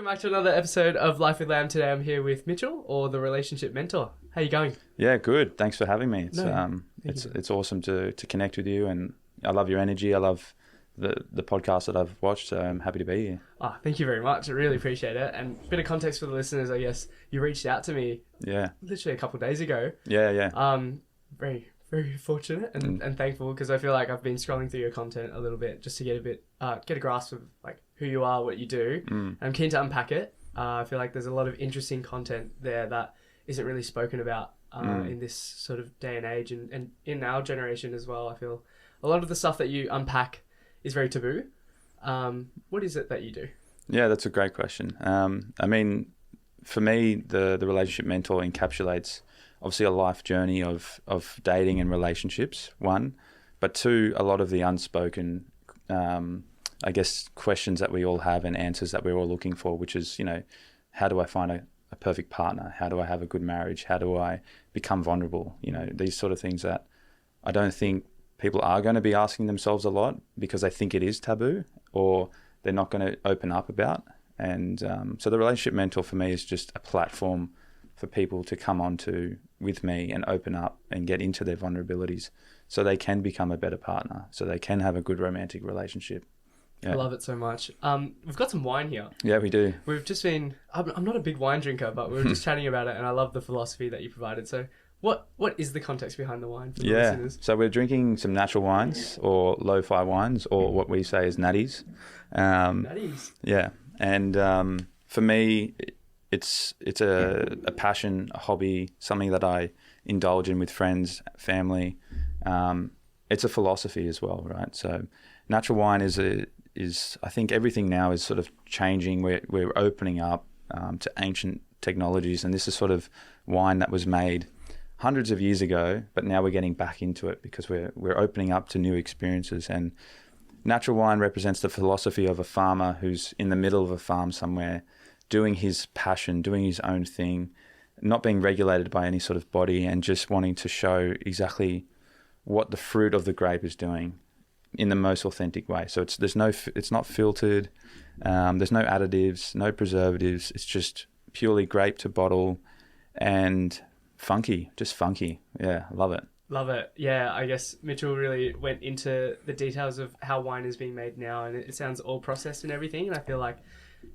back to another episode of Life with Lam. Today I'm here with Mitchell, or the relationship mentor. How you going? Yeah, good. Thanks for having me. It's It's awesome to connect with you, and I love your energy. I love the podcast that I've watched, so I'm happy to be here. Oh, thank you very much. I really appreciate it. And a bit of context for the listeners, I guess. You reached out to me literally a couple of days ago. Yeah. Very, very fortunate and thankful, because I feel like I've been scrolling through your content a little bit just to get a grasp of like who you are, what you do. I'm keen to unpack it. I feel like there's a lot of interesting content there that isn't really spoken about in this sort of day and age, and in our generation as well. I feel a lot of the stuff that you unpack is very taboo. What is it that you do? Yeah, that's a great question. I mean, for me, the relationship mentor encapsulates obviously a life journey of dating and relationships, one, but two, a lot of the unspoken I guess questions that we all have and answers that we're all looking for, which is, how do I find a perfect partner? How do I have a good marriage? How do I become vulnerable? These sort of things that I don't think people are going to be asking themselves a lot because they think it is taboo or they're not going to open up about. And so the relationship mentor for me is just a platform for people to come onto with me and open up and get into their vulnerabilities so they can become a better partner, so they can have a good romantic relationship. Yeah. I love it so much. We've got some wine here. Yeah, we do. We've just been... I'm not a big wine drinker, but we were just chatting about it, and I love the philosophy that you provided. So what is the context behind the wine for the listeners? So we're drinking some natural wines or lo-fi wines, or what we say is natties. Natties? Yeah. And for me, it's a passion, a hobby, something that I indulge in with friends, family. It's a philosophy as well, right? So natural wine is I think everything now is sort of changing. We're opening up to ancient technologies, and this is sort of wine that was made hundreds of years ago, but now we're getting back into it because we're opening up to new experiences. And natural wine represents the philosophy of a farmer who's in the middle of a farm somewhere, doing his passion, doing his own thing, not being regulated by any sort of body, and just wanting to show exactly what the fruit of the grape is doing in the most authentic way. So it's not filtered, there's no additives, no preservatives. It's just purely grape to bottle and funky. Yeah, I love it. Love it. Yeah, I guess Mitchell really went into the details of how wine is being made now, and it sounds all processed and everything. And I feel like,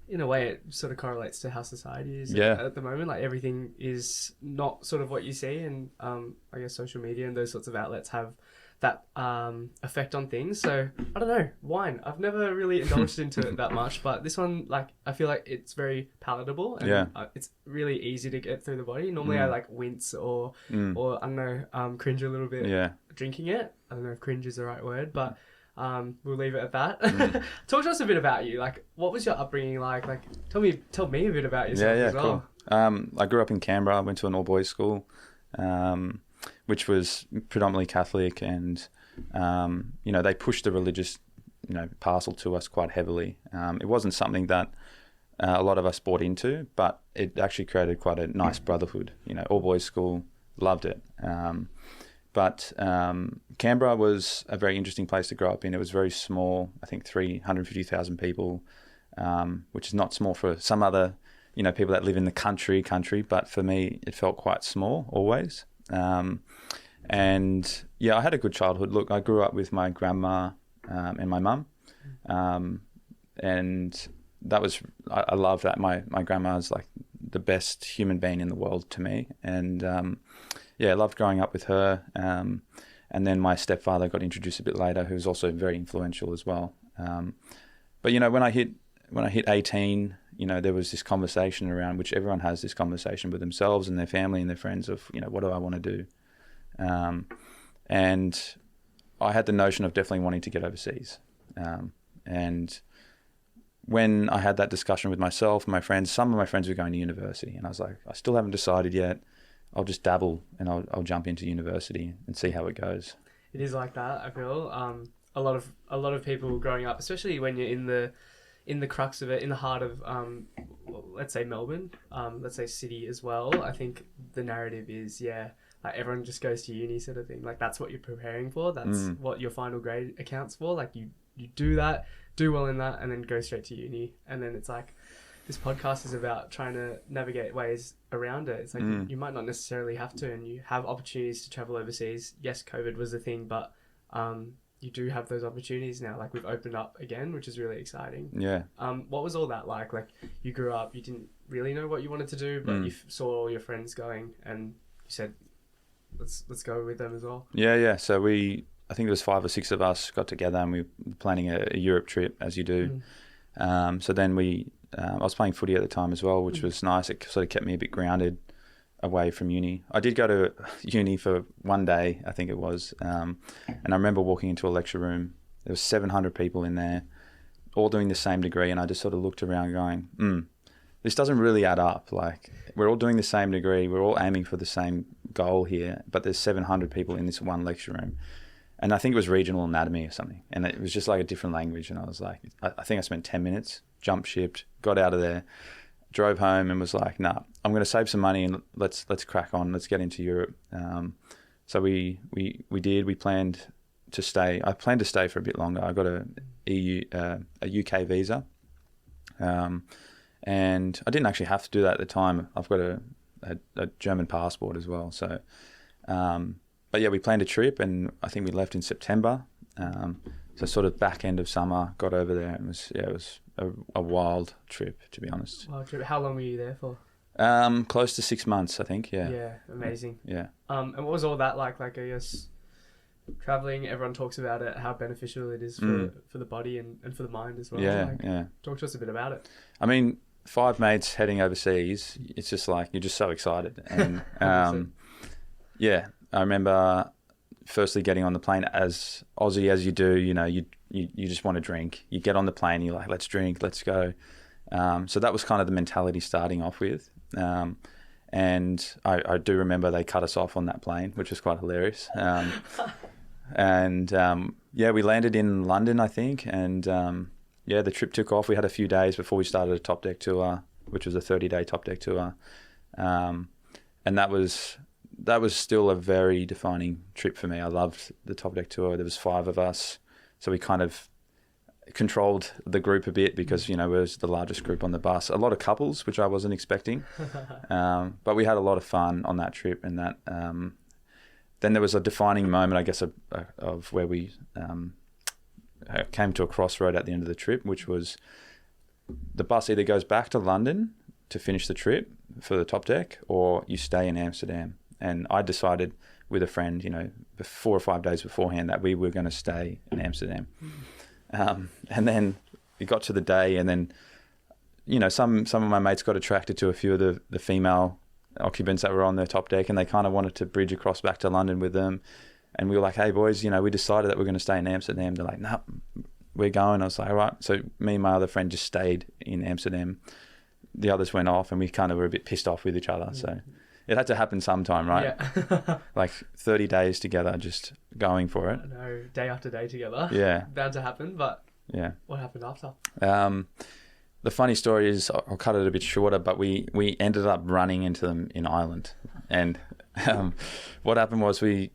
in a way, it sort of correlates to how society is at the moment. Like, everything is not sort of what you see, and I guess social media and those sorts of outlets have that effect on things. So I don't know, wine, I've never really indulged into it that much, but this one, like, I feel like it's very palatable, and it's really easy to get through the body. Normally I like wince or I don't know, cringe a little bit drinking it. I don't know if cringe is the right word, but we'll leave it at that. Talk to us a bit about you. Like, what was your upbringing like? Like, tell me a bit about yourself as well. Cool. I grew up in Canberra. I went to an all-boys school, which was predominantly Catholic, and they pushed the religious parcel to us quite heavily. It wasn't something that a lot of us bought into, but it actually created quite a nice brotherhood. All-boys school, loved it. But Canberra was a very interesting place to grow up in. It was very small, I think 350,000 people, which is not small for some other people that live in the country, but for me, it felt quite small always. And yeah, I had a good childhood. Look, I grew up with my grandma and my mum, and that was, I love that. My grandma's like the best human being in the world to me, and I loved growing up with her. And then my stepfather got introduced a bit later, who was also very influential as well. But when I hit 18, there was this conversation around, which everyone has this conversation with themselves and their family and their friends of, what do I want to do? And I had the notion of definitely wanting to get overseas. And when I had that discussion with myself and my friends, some of my friends were going to university, and I was like, I still haven't decided yet. I'll just dabble and I'll jump into university and see how it goes. It is like that, I feel. A lot of people growing up, especially when you're in the crux of it, in the heart of, let's say Melbourne, let's say city as well. I think the narrative is, like, everyone just goes to uni sort of thing. Like, that's what you're preparing for. That's what your final grade accounts for. Like, you do that, do well in that, and then go straight to uni. And then it's like this podcast is about trying to navigate ways around it. It's like you might not necessarily have to, and you have opportunities to travel overseas. Yes, COVID was the thing, but you do have those opportunities now. Like, we've opened up again, which is really exciting. Yeah. What was all that like? Like, you grew up, you didn't really know what you wanted to do, but you saw all your friends going, and you said, let's go with them as well. Yeah. So I think there was 5 or 6 of us got together, and we were planning a Europe trip, as you do. So then I was playing footy at the time as well, which was nice. It sort of kept me a bit grounded away from uni. I did go to uni for one day, I think it was. And I remember walking into a lecture room. There was 700 people in there, all doing the same degree. And I just sort of looked around going, this doesn't really add up. Like, we're all doing the same degree. We're all aiming for the same goal here. But there's 700 people in this one lecture room. And I think it was regional anatomy or something. And it was just like a different language. And I was like, I think I spent 10 minutes, jumped shipped, got out of there, drove home, and was like, nah, I'm going to save some money and let's crack on. Let's get into Europe. So we did. We planned to stay. I planned to stay for a bit longer. I got a UK visa. And I didn't actually have to do that at the time. I've got a German passport as well. So, but yeah, we planned a trip, and I think we left in September. So sort of back end of summer, got over there, and it was a wild trip, to be honest. Wild trip. How long were you there for? Close to 6 months, I think. Yeah. Yeah, amazing. Yeah. And what was all that like? Like, I guess traveling, everyone talks about it, how beneficial it is for the body and for the mind as well. Yeah, like, yeah. Talk to us a bit about it. I mean, 5 mates heading overseas, it's just like, you're just so excited. And yeah, I remember firstly getting on the plane, as Aussie as you do, you know, you just want to drink. You get on the plane, you're like, let's drink, let's go. So that was kind of the mentality starting off with. And I do remember they cut us off on that plane, which was quite hilarious. Yeah, we landed in London, I think. And yeah, the trip took off. We had a few days before we started a top deck tour, which was a 30-day top deck tour. And that was still a very defining trip for me. I loved the top deck tour. There was 5 of us. So we kind of controlled the group a bit because, you know, we was the largest group on the bus. A lot of couples, which I wasn't expecting. But we had a lot of fun on that trip. And that then there was a defining moment, I guess, of where we came to a crossroad at the end of the trip, which was the bus either goes back to London to finish the trip for the top deck, or you stay in Amsterdam. And I decided with a friend, you know, 4 or 5 days beforehand, that we were going to stay in Amsterdam. And then it got to the day, and then, you know, some of my mates got attracted to a few of the female occupants that were on the top deck, and they kind of wanted to bridge across back to London with them. And we were like, hey boys, you know, we decided that we're going to stay in Amsterdam. They're like, no, we're going. I was like, all right. So me and my other friend just stayed in Amsterdam. The others went off, and we kind of were a bit pissed off with each other. So it had to happen sometime, right? Yeah. Like 30 days together, just going for it. No, day after day together. Yeah. Bound to happen, but yeah. What happened after? The funny story is, I'll cut it a bit shorter, but we ended up running into them in Ireland. And what happened was me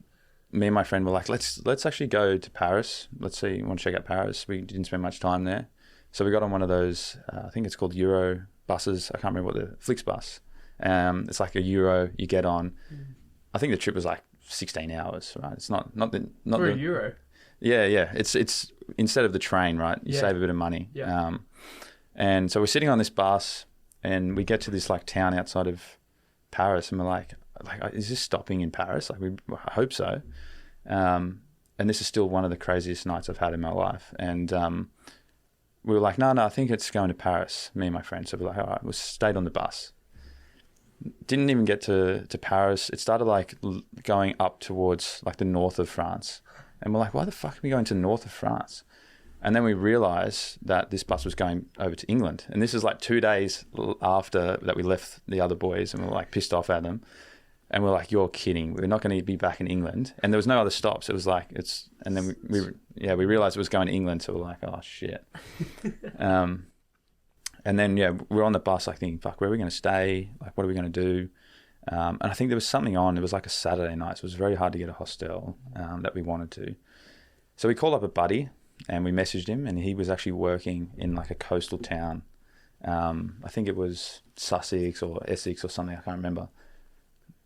and my friend were like, let's actually go to Paris. Let's see, want to check out Paris. We didn't spend much time there. So we got on one of those, I think it's called Euro buses. I can't remember what the Flixbus. It's like a Euro you get on. I think the trip was like 16 hours, right? It's not for a Euro. Yeah. It's instead of the train, right? You save a bit of money. Yeah. And so we're sitting on this bus, and we get to this like town outside of Paris, and we're like, is this stopping in Paris? Like, I hope so. And this is still one of the craziest nights I've had in my life. And we were like, no, I think it's going to Paris, me and my friend. So we're like, all right, we stayed on the bus. Didn't even get to Paris. It started like going up towards like the north of France. And we're like, why the fuck are we going to the north of France? And then we realized that this bus was going over to England. And this is like 2 days after that we left the other boys, and we were like pissed off at them. And we're like, you're kidding. We're not going to be back in England. And there was no other stops. It was like, and then we realized it was going to England. So we're like, oh shit. And then, we're on the bus, like thinking, fuck, where are we going to stay? Like, what are we going to do? And I think there was something on. It was like a Saturday night. So it was very hard to get a hostel that we wanted to. So we called up a buddy, and we messaged him, and he was actually working in like a coastal town I think it was Sussex or Essex or something. I can't remember.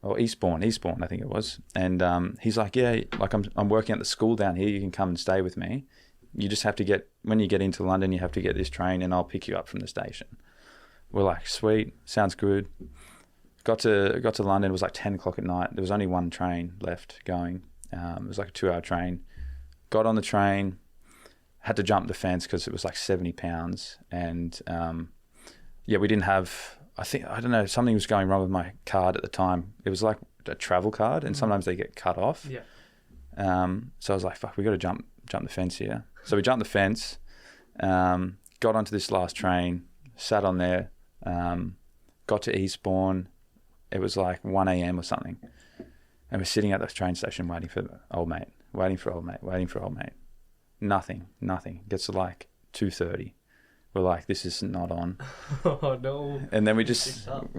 Or Eastbourne, I think it was. And he's like, yeah, like I'm working at the school down here. You can come and stay with me. You just have to when you get into London, you have to get this train and I'll pick you up from the station. We're like, sweet, sounds good. Got to London. It was like 10 o'clock at night. There was only one train left going. It was like a 2-hour train. Got on the train, had to jump the fence because it was like 70 pounds. And we didn't have, I don't know, something was going wrong with my card at the time. It was like a travel card and sometimes they get cut off. Yeah. So I was like, fuck, we got to jump the fence here. So we jumped the fence, got onto this last train, sat on there, got to Eastbourne. It was like 1 a.m. or something. And we're sitting at the train station waiting for old mate. Nothing. Gets to like 2:30. We're like, this is not on. Oh, no. And then we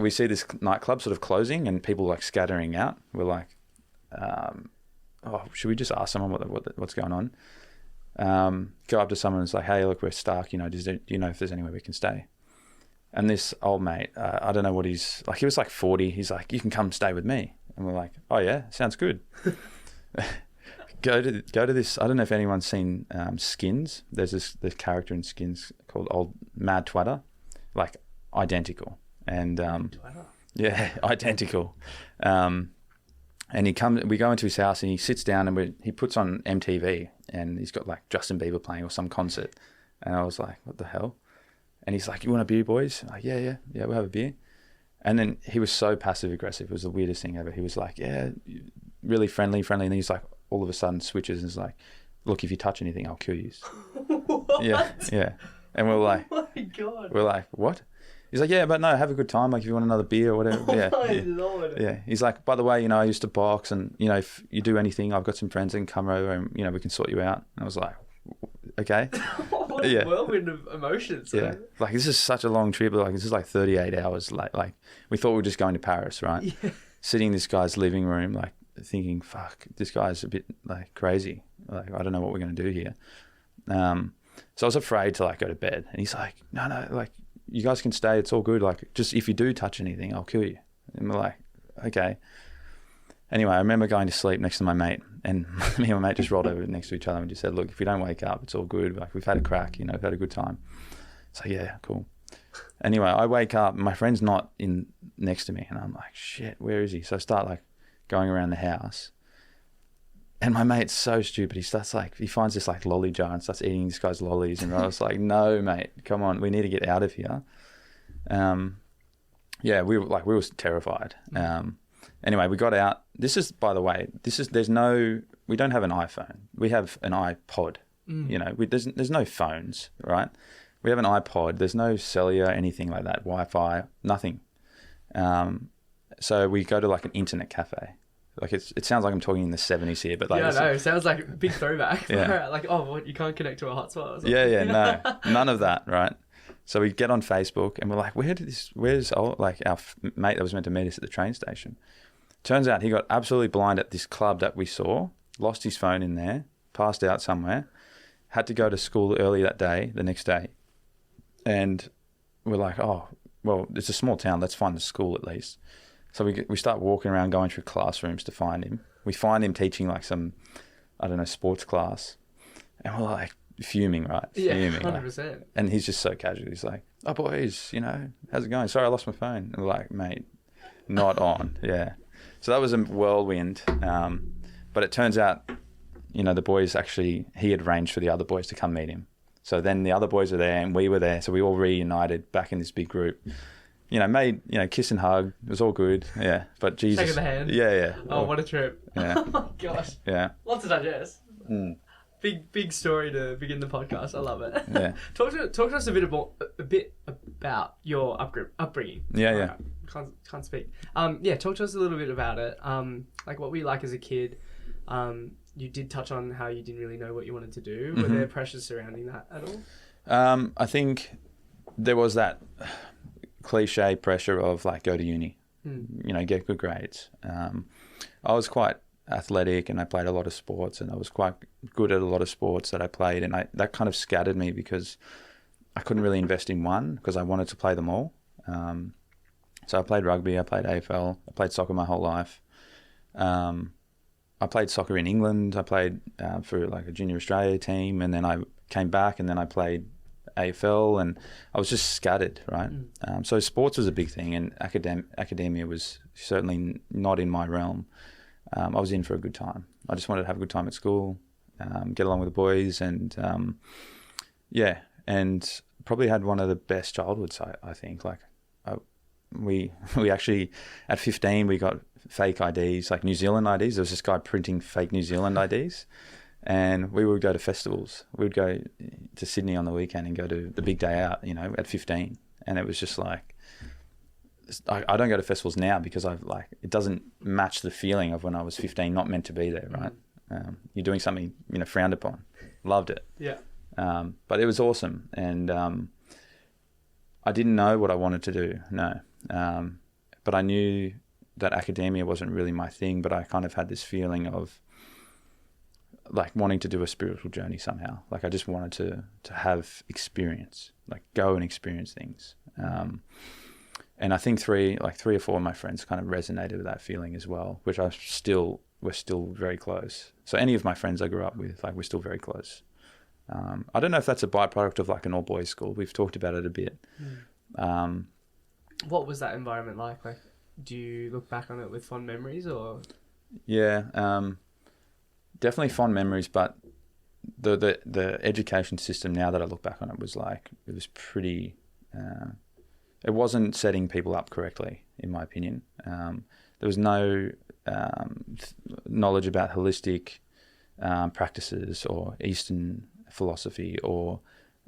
see this nightclub sort of closing and people like scattering out. We're like, should we just ask someone what's going on? Go up to someone and say, hey, look, we're stuck. You know, do you know if there's anywhere we can stay? And this old mate, I don't know what he's like. He was like 40. He's like, you can come stay with me. And we're like, oh yeah, sounds good. Go to this. I don't know if anyone's seen Skins. There's this character in Skins called Old Mad Twatter, like identical. And yeah, identical. And we go into his house and he sits down and he puts on MTV and he's got like Justin Bieber playing or some concert. And I was like, what the hell? And he's like, you want a beer, boys? I'm like, yeah, we'll have a beer. And then he was so passive aggressive. It was the weirdest thing ever. He was like, yeah, really friendly. And then he's like, all of a sudden switches and is like, look, if you touch anything, I'll kill you. What? Yeah. And we're like, oh my God. We're like, what? He's like, yeah, but no, have a good time. Like if you want another beer or whatever. Oh yeah. my Lord. Yeah. He's like, by the way, you know, I used to box and, you know, if you do anything, I've got some friends that can come over and, you know, we can sort you out. And I was like, okay. What a whirlwind of emotions. Yeah. Like this is such a long trip. Like this is like 38 hours. Like we thought we were just going to Paris, right? Yeah. Sitting in this guy's living room, like thinking, fuck, this guy's a bit like crazy. Like, I don't know what we're going to do here. So I was afraid to like go to bed. And he's like, no, like you guys can stay. It's all good. Like just if you do touch anything, I'll kill you. And we're like, okay. Anyway, I remember going to sleep next to my mate and me and my mate just rolled over next to each other and just said, look, if you don't wake up, it's all good. Like we've had a crack, you know, we've had a good time. So yeah, cool. Anyway, I wake up and my friend's not in next to me and I'm like, shit, where is he? So I start like going around the house and my mate's so stupid. He finds this like lolly jar and starts eating this guy's lollies. And I was like, no, mate, come on. We need to get out of here. Yeah, we were terrified. Anyway, we got out. This is, by the way, we don't have an iPhone. We have an iPod. You know, there's no phones, right? We have an iPod. There's no cellular, anything like that, Wi-Fi, nothing. So we go to like an internet cafe. Like it sounds like I'm talking in the 70s here, but like it sounds like a big throwback. Yeah. Like, oh, what, you can't connect to a hotspot or something? Yeah, no, none of that, right? So we get on Facebook and we're like, where's our mate that was meant to meet us at the train station? Turns out he got absolutely blind at this club that we saw, lost his phone in there, passed out somewhere, had to go to school early the next day. And we're like, oh, well, it's a small town. Let's find the school at least. So we start walking around, going through classrooms to find him. We find him teaching like some, I don't know, sports class. And we're like fuming, right? Yeah, fuming, 100%. Like, and he's just so casual. He's like, oh, boys, you know, how's it going? Sorry, I lost my phone. And we're like, mate, not on. Yeah. So that was a whirlwind. But it turns out, you know, the boys he had arranged for the other boys to come meet him. So then the other boys were there and we were there. So we all reunited back in this big group. You know, kiss and hug. It was all good. Yeah. But Jesus. Shaking the hand. Yeah. Oh, what a trip. Yeah. Oh my gosh. Yeah. Lots to digest. Mm. Big story to begin the podcast. I love it. Yeah. Talk to us a bit about your upbringing. Yeah. Can't speak. Talk to us a little bit about it. Like what were you like as a kid? You did touch on how you didn't really know what you wanted to do. Were there pressures surrounding that at all? I think there was that cliche pressure of like go to uni, you know, get good grades. I was quite athletic and I played a lot of sports and I was quite good at a lot of sports that I played, and that kind of scattered me because I couldn't really invest in one because I wanted to play them all. So I played rugby, I played AFL, I played soccer my whole life. I played soccer in England. I played for like a junior Australia team, and then I came back, and then I played AFL, and I was just scattered, right? So sports was a big thing, and academia was certainly not in my realm. I was in for a good time. I just wanted to have a good time at school, get along with the boys, and and probably had one of the best childhoods. I think we actually at 15 we got fake IDs, like New Zealand IDs. There was this guy printing fake New Zealand IDs, and we would go to festivals. We would go to Sydney on the weekend and go to the big day out, at 15. And it was just like, I don't go to festivals now because it doesn't match the feeling of when I was 15, not meant to be there, right? You're doing something, frowned upon. Loved it. Yeah. But it was awesome. And I didn't know what I wanted to do, no. But I knew that academia wasn't really my thing, but I kind of had this feeling of like wanting to do a spiritual journey somehow. Like I just wanted to have experience, like go and experience things. And I think three or four of my friends kind of resonated with that feeling as well, which we're still very close. So any of my friends I grew up with, like we're still very close. I don't know if that's a byproduct of like an all boys school. We've talked about it a bit. What was that environment like? Like, do you look back on it with fond memories or? Yeah, definitely fond memories, but the education system now that I look back on it was pretty, it wasn't setting people up correctly, in my opinion. There was no knowledge about holistic practices or Eastern philosophy or,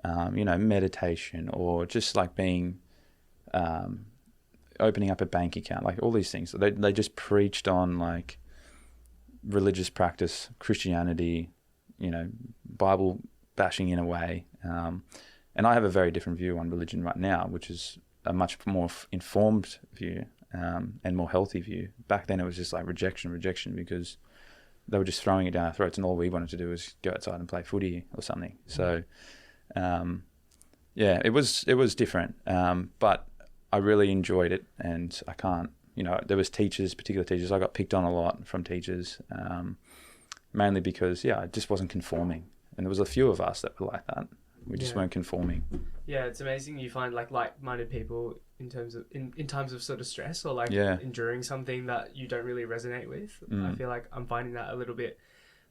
meditation or just like being, opening up a bank account, like all these things. They just preached on like religious practice, Christianity, Bible bashing in a way. And I have a very different view on religion right now, which is a much more informed view and more healthy view. Back then it was just like rejection, because they were just throwing it down our throats, and all we wanted to do was go outside and play footy or something. So, it was different, but I really enjoyed it, and I can't, there was particular teachers. I got picked on a lot from teachers, mainly because, I just wasn't conforming. And there was a few of us that were like that. We just weren't conforming. Yeah, it's amazing you find like-minded people in terms of in times of sort of stress or enduring something that you don't really resonate with. I feel like I'm finding that a little bit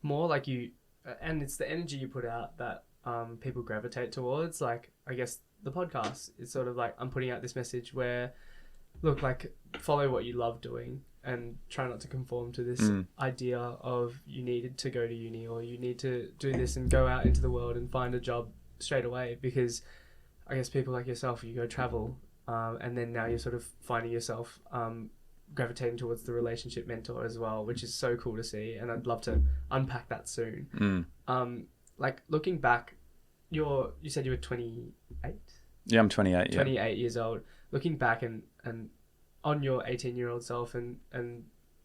more like and it's the energy you put out that people gravitate towards. Like, I guess the podcast is sort of like I'm putting out this message where, look, like follow what you love doing and try not to conform to this idea of you needed to go to uni or you need to do this and go out into the world and find a job straight away. Because I guess people like yourself, you go travel and then now you're sort of finding yourself gravitating towards the relationship mentor as well, which is so cool to see, and I'd love to unpack that soon. Like looking back, you said you were 28? Yeah, I'm 28. 28 years old. Looking back and on your 18-year-old self and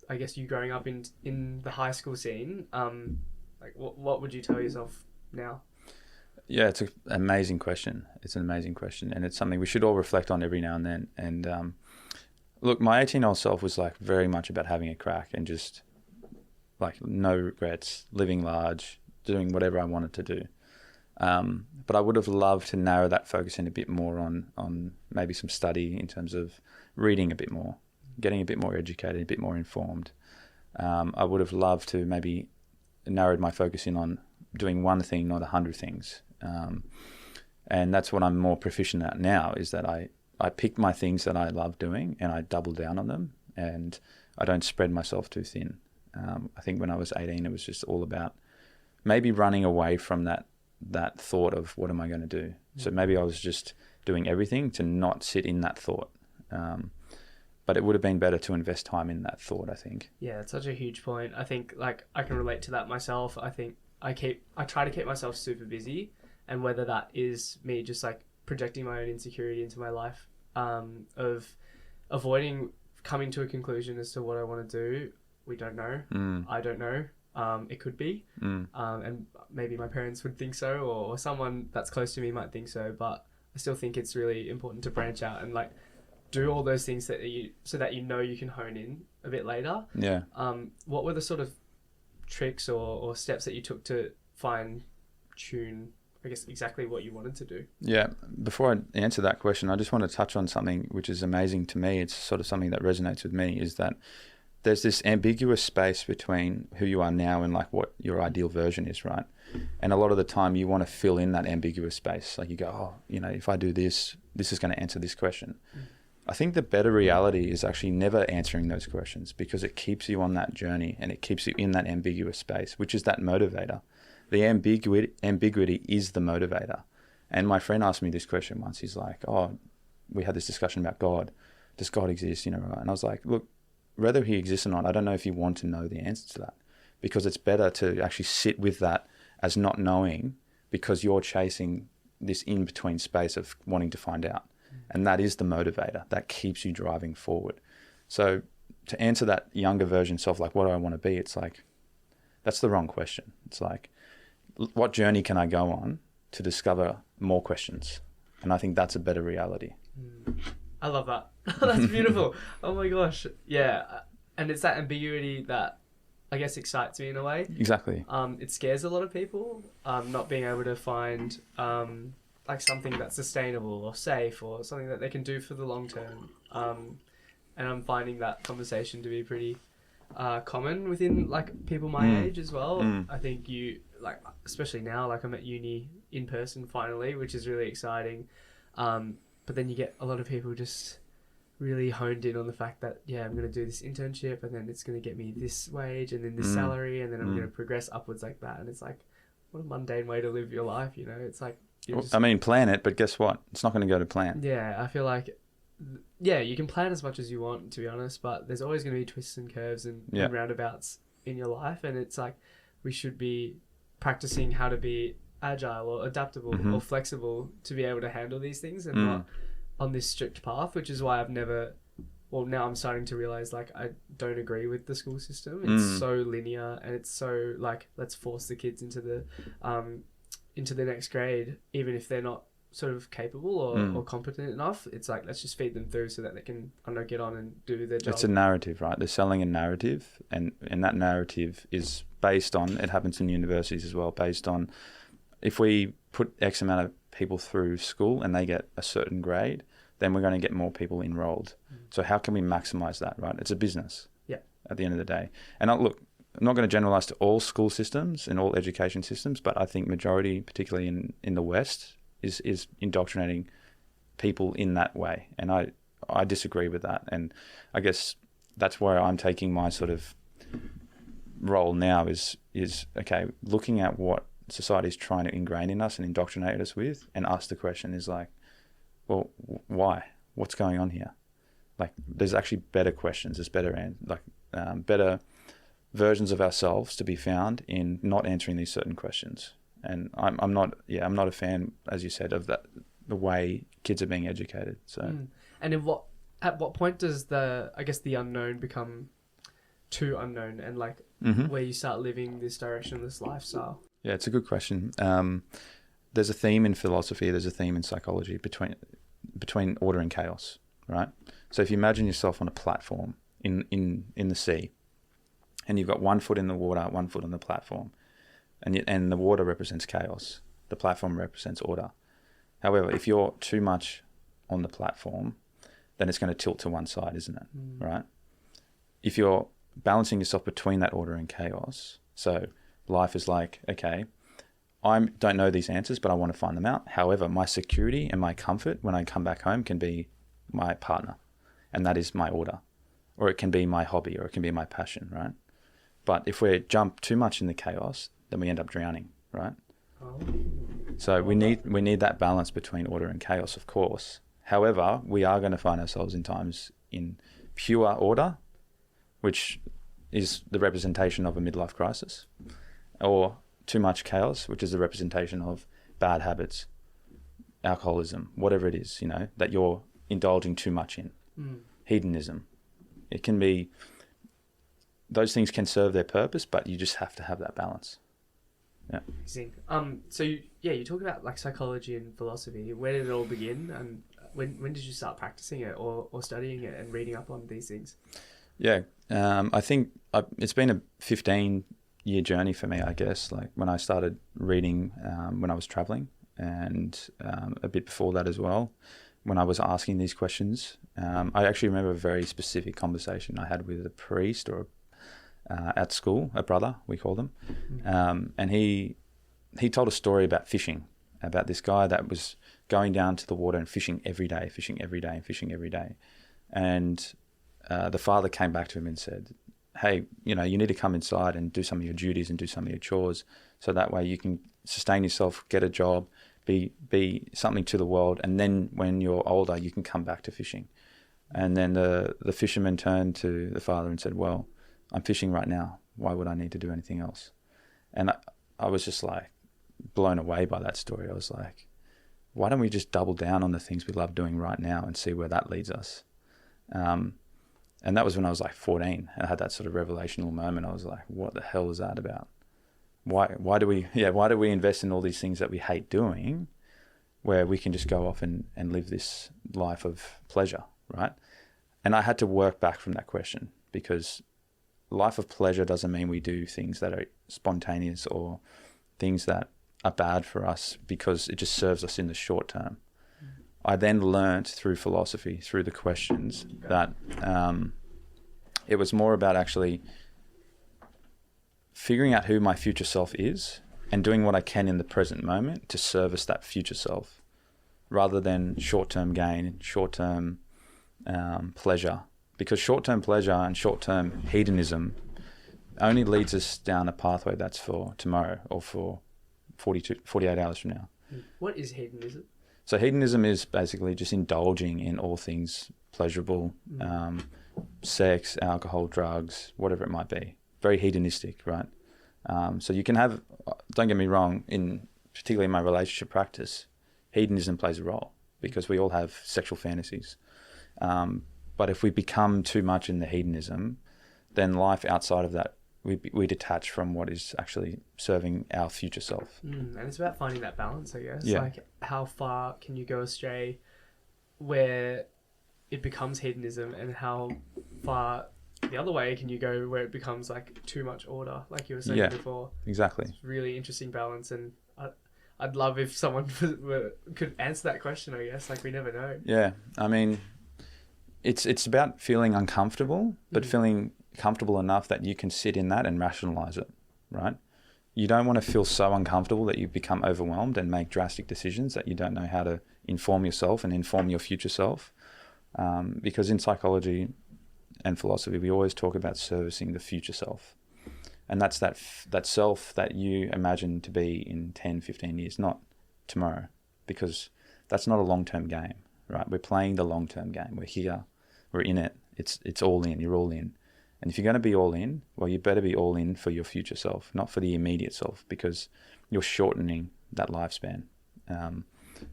I guess you growing up in the high school scene, like what would you tell yourself now? Yeah, it's an amazing question. And it's something we should all reflect on every now and then. And look, my 18-year-old self was like very much about having a crack and just like no regrets, living large, doing whatever I wanted to do. But I would have loved to narrow that focus in a bit more on maybe some study in terms of reading a bit more, getting a bit more educated, a bit more informed. I would have loved to maybe narrowed my focus in on doing one thing, not 100 things. And that's what I'm more proficient at now, is that I pick my things that I love doing and I double down on them, and I don't spread myself too thin. I think when I was 18, it was just all about maybe running away from that thought of what am I going to do. So maybe I was just doing everything to not sit in that thought. But it would have been better to invest time in that thought, I think. Yeah, it's such a huge point. I think like I can relate to that myself. I think I try to keep myself super busy, and whether that is me just like projecting my own insecurity into my life, of avoiding coming to a conclusion as to what I want to do. We don't know. I don't know. It could be. And maybe my parents would think so, or someone that's close to me might think so, but I still think it's really important to branch out and like do all those things so that you can hone in a bit later. Yeah. What were the sort of tricks or steps that you took to fine tune, I guess, exactly what you wanted to do? Yeah. Before I answer that question, I just want to touch on something which is amazing to me. It's sort of something that resonates with me, is that there's this ambiguous space between who you are now and like what your ideal version is, right? And a lot of the time you want to fill in that ambiguous space. Like you go, oh, you know, if I do this, this is going to answer this question. I think the better reality is actually never answering those questions, because it keeps you on that journey and it keeps you in that ambiguous space, which is that motivator. The ambiguity is the motivator. And my friend asked me this question once. He's like, oh, we had this discussion about God. Does God exist? You know, right? And I was like, look, whether he exists or not, I don't know if you want to know the answer to that, because it's better to actually sit with that as not knowing, because you're chasing this in-between space of wanting to find out. And that is the motivator that keeps you driving forward. So to answer that younger version self, like, what do I want to be? It's like, that's the wrong question. It's like, what journey can I go on to discover more questions? And I think that's a better reality. I love that. That's beautiful. Oh my gosh. Yeah. And it's that ambiguity that I guess excites me in a way. Exactly. It scares a lot of people, not being able to find like something that's sustainable or safe or something that they can do for the long term. And I'm finding that conversation to be pretty common within like people my age as well. I think like, especially now, like I'm at uni in person finally, which is really exciting. But then you get a lot of people just really honed in on the fact that, yeah, I'm going to do this internship and then it's going to get me this wage and then this salary and then I'm going to progress upwards like that. And it's like, what a mundane way to live your life, you know? It's like, I mean, plan it, but guess what? It's not going to go to plan. Yeah, I feel like, yeah, you can plan as much as you want, to be honest, but there's always going to be twists and curves and roundabouts in your life. And it's like, we should be practicing how to be agile or adaptable or flexible to be able to handle these things and not on this strict path, which is why now I'm starting to realize, like, I don't agree with the school system. It's so linear and it's so like, let's force the kids into the next grade, even if they're not sort of capable or competent enough. It's like, let's just feed them through so that they can, I don't know, get on and do their job. It's a narrative, right? They're selling a narrative, and that narrative is based on, it happens in universities as well, based on, if we put X amount of people through school and they get a certain grade, then we're going to get more people enrolled. So how can we maximize that, right? It's a business at the end of the day. And look, I'm not going to generalize to all school systems and all education systems, but I think majority, particularly in the West, is indoctrinating people in that way. And I disagree with that. And I guess that's where I'm taking my sort of role now is okay, looking at what society is trying to ingrain in us and indoctrinate us with, and ask the question is like, well, why? What's going on here? Like, there's actually better questions. There's better versions of ourselves to be found in not answering these certain questions. And I'm not a fan, as you said, of that, the way kids are being educated. So, and at what point does the unknown become too unknown, and like where you start living this direction, this lifestyle? Yeah, it's a good question. There's a theme in philosophy, there's a theme in psychology between order and chaos, right? So if you imagine yourself on a platform in the sea, and you've got 1 foot in the water, 1 foot on the platform, and the water represents chaos, the platform represents order. However, if you're too much on the platform, then it's going to tilt to one side, isn't it? Right? If you're balancing yourself between that order and chaos, so life is like, okay, I don't know these answers, but I want to find them out. However, my security and my comfort when I come back home can be my partner, and that is my order. Or it can be my hobby, or it can be my passion, right? But if we jump too much in the chaos, then we end up drowning, right? So we need that balance between order and chaos, of course. However, we are going to find ourselves in times in pure order, which is the representation of a midlife crisis, or too much chaos, which is the representation of bad habits, alcoholism, whatever it is, you know, that you're indulging too much in. Hedonism. It can be, those things can serve their purpose, but you just have to have that balance. Yeah. Amazing. So you talk about like psychology and philosophy. Where did it all begin, and when did you start practicing it or studying it and reading up on these things? Yeah, I think it's been a 15-year journey for me, I guess. Like when I started reading when I was traveling, and a bit before that as well, when I was asking these questions. I actually remember a very specific conversation I had with a priest or at school, a brother, we called him. And he told a story about fishing, about this guy that was going down to the water and fishing every day. And the father came back to him and said, hey, you need to come inside and do some of your duties and do some of your chores, so that way you can sustain yourself, get a job, be something to the world, and then when you're older, you can come back to fishing. And then the fisherman turned to the father and said, well, I'm fishing right now. Why would I need to do anything else? And I was just like blown away by that story. I was like, why don't we just double down on the things we love doing right now and see where that leads us? And that was when I was like 14. I had that sort of revelational moment. I was like, what the hell is that about? Why do we invest in all these things that we hate doing, where we can just go off and live this life of pleasure, right? And I had to work back from that question, because life of pleasure doesn't mean we do things that are spontaneous or things that are bad for us because it just serves us in the short term. I then learnt through philosophy, through the questions, that it was more about actually figuring out who my future self is and doing what I can in the present moment to service that future self, rather than short-term gain, short-term pleasure. Because short-term pleasure and short-term hedonism only leads us down a pathway that's for tomorrow or for 48 hours from now. What is hedonism? So hedonism is basically just indulging in all things pleasurable, sex, alcohol, drugs, whatever it might be. Very hedonistic, right? So you can have, don't get me wrong, particularly in my relationship practice, hedonism plays a role, because we all have sexual fantasies. But if we become too much in the hedonism, then life outside of that, we detach from what is actually serving our future self. And it's about finding that balance, I guess. Yeah. Like, how far can you go astray where it becomes hedonism, and how far the other way can you go where it becomes like too much order, like you were saying before. Exactly. It's really interesting balance, and I'd love if someone could answer that question, I guess. Like, we never know. Yeah, I mean, it's about feeling uncomfortable, but feeling comfortable enough that you can sit in that and rationalize it, right? You don't want to feel so uncomfortable that you become overwhelmed and make drastic decisions that you don't know how to inform yourself and inform your future self. Because in psychology and philosophy, we always talk about servicing the future self. And that's that self that you imagine to be in 10, 15 years, not tomorrow, because that's not a long-term game, right? We're playing the long-term game. We're here, we're in it. It's all in, you're all in. And if you're going to be all in, well, you better be all in for your future self, not for the immediate self, because you're shortening that lifespan.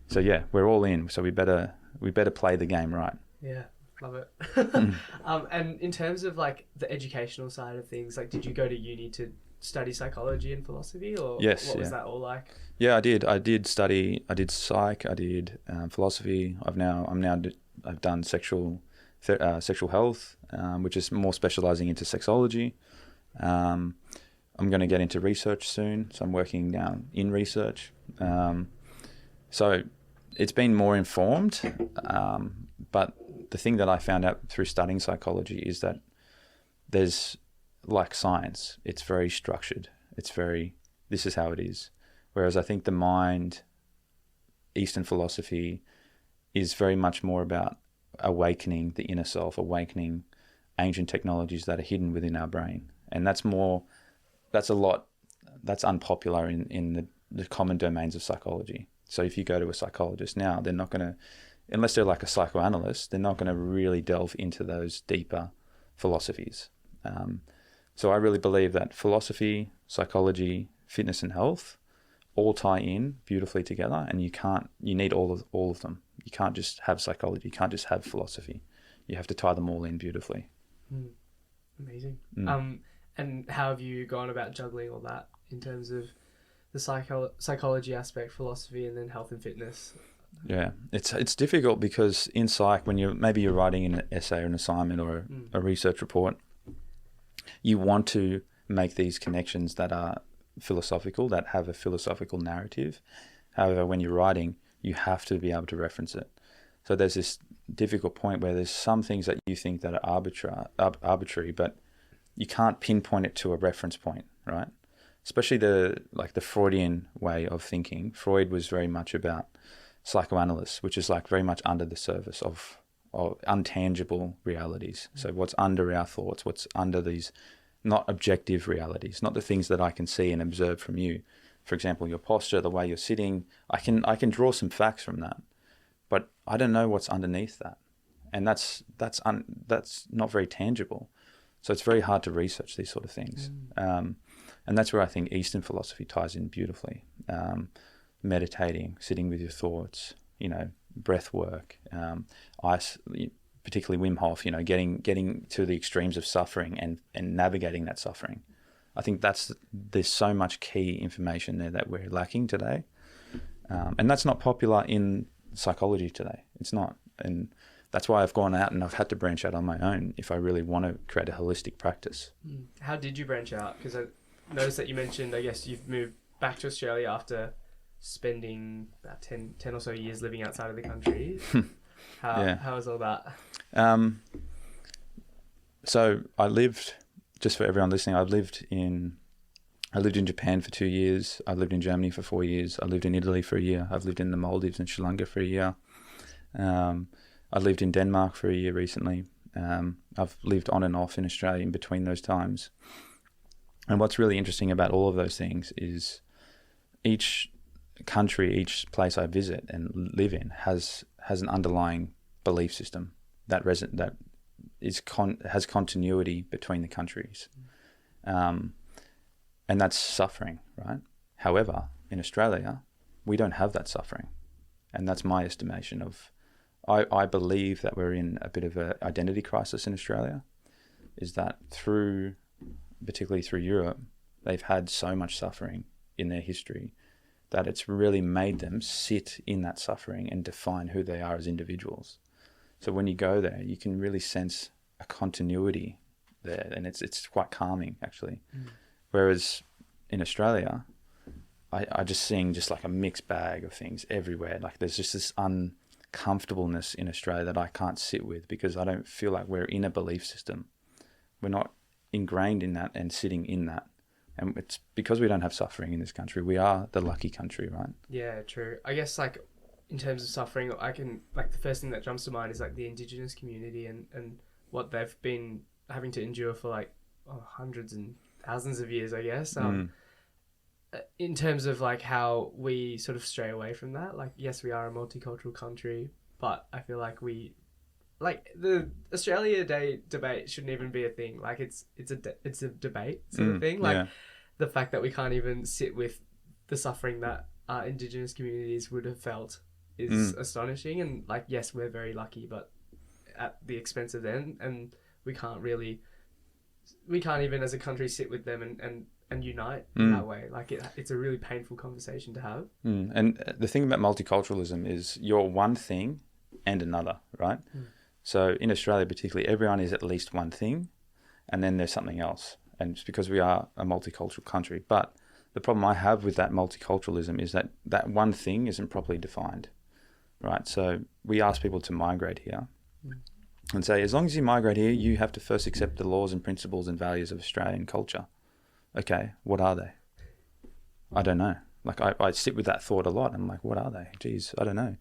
So yeah, we're all in. So we better play the game right. Yeah, love it. And in terms of like the educational side of things, like, did you go to uni to study psychology and philosophy, or yes, what was that all like? Yeah, I did. I did study. I did psych. I did philosophy. I've done sexual health, which is more specializing into sexology. I'm going to get into research soon, so I'm working down in research. So it's been more informed, but the thing that I found out through studying psychology is that there's, like science, it's very structured. This is how it is. Whereas I think the mind, Eastern philosophy, is very much more about awakening the inner self, awakening ancient technologies that are hidden within our brain. And that's unpopular in the common domains of psychology. So if you go to a psychologist now, they're not going to, unless they're like a psychoanalyst, they're not going to really delve into those deeper philosophies. So I really believe that philosophy, psychology, fitness and health all tie in beautifully together, and you need all of them. You can't just have psychology, you can't just have philosophy. You have to tie them all in beautifully. Amazing. And how have you gone about juggling all that in terms of the psychology aspect, philosophy, and then health and fitness. Yeah, it's difficult because in psych, when you're writing an essay or an assignment or a research report, you want to make these connections that are philosophical, that have a philosophical narrative. However, when you're writing, you have to be able to reference it. So there's this difficult point where there's some things that you think that are arbitrary, but you can't pinpoint it to a reference point, right? Especially the Freudian way of thinking. Freud was very much about psychoanalysis, which is like very much under the surface of untangible realities. So what's under our thoughts, what's under these not objective realities, not the things that I can see and observe from you. For example, your posture, the way you're sitting, I can draw some facts from that, but I don't know what's underneath that, and that's not very tangible. So it's very hard to research these sort of things, and that's where I think Eastern philosophy ties in beautifully. Meditating, sitting with your thoughts, breath work, ice, particularly Wim Hof, getting to the extremes of suffering and navigating that suffering. I think there's so much key information there that we're lacking today. And that's not popular in psychology today. It's not. And that's why I've gone out and I've had to branch out on my own if I really want to create a holistic practice. How did you branch out? Because I noticed that you mentioned, I guess you've moved back to Australia after spending about 10 or so years living outside of the country. How was all that? So I lived, just for everyone listening, I lived in Japan for 2 years. I lived in Germany for 4 years. I lived in Italy for a year. I've lived in the Maldives and Sri Lanka for a year. I lived in Denmark for a year recently. I've lived on and off in Australia in between those times. And what's really interesting about all of those things is each country, each place I visit and live in has an underlying belief system that has continuity between the countries. And that's suffering, right? However, in Australia, we don't have that suffering. And that's my estimation of, I believe that we're in a bit of an identity crisis in Australia, is that particularly through Europe, they've had so much suffering in their history that it's really made them sit in that suffering and define who they are as individuals. So when you go there, you can really sense a continuity there, and it's quite calming, actually. Whereas in Australia, I just seeing just like a mixed bag of things everywhere. Like there's just this uncomfortableness in Australia that I can't sit with because I don't feel like we're in a belief system. We're not ingrained in that and sitting in that. And it's because we don't have suffering in this country. We are the lucky country, right? Yeah, true. I guess like in terms of suffering, the first thing that jumps to mind is like the Indigenous community and what they've been having to endure for hundreds and thousands of years, I guess. In terms of like how we sort of stray away from that, like, yes, we are a multicultural country, but I feel like the Australia Day debate shouldn't even be a thing. Like it's a debate sort of thing. Like the fact that we can't even sit with the suffering that our Indigenous communities would have felt is astonishing. And like, yes, we're very lucky, but at the expense of them, and we can't even as a country sit with them and unite in that way. Like it's a really painful conversation to have. And the thing about multiculturalism is you're one thing and another, right? So in Australia particularly, everyone is at least one thing, and then there's something else. And it's because we are a multicultural country. But the problem I have with that multiculturalism is that one thing isn't properly defined, right? So we ask people to migrate here and say, as long as you migrate here, you have to first accept the laws and principles and values of Australian culture. Okay, what are they? I don't know. Like I sit with that thought a lot. I'm like, what are they? Geez, I don't know.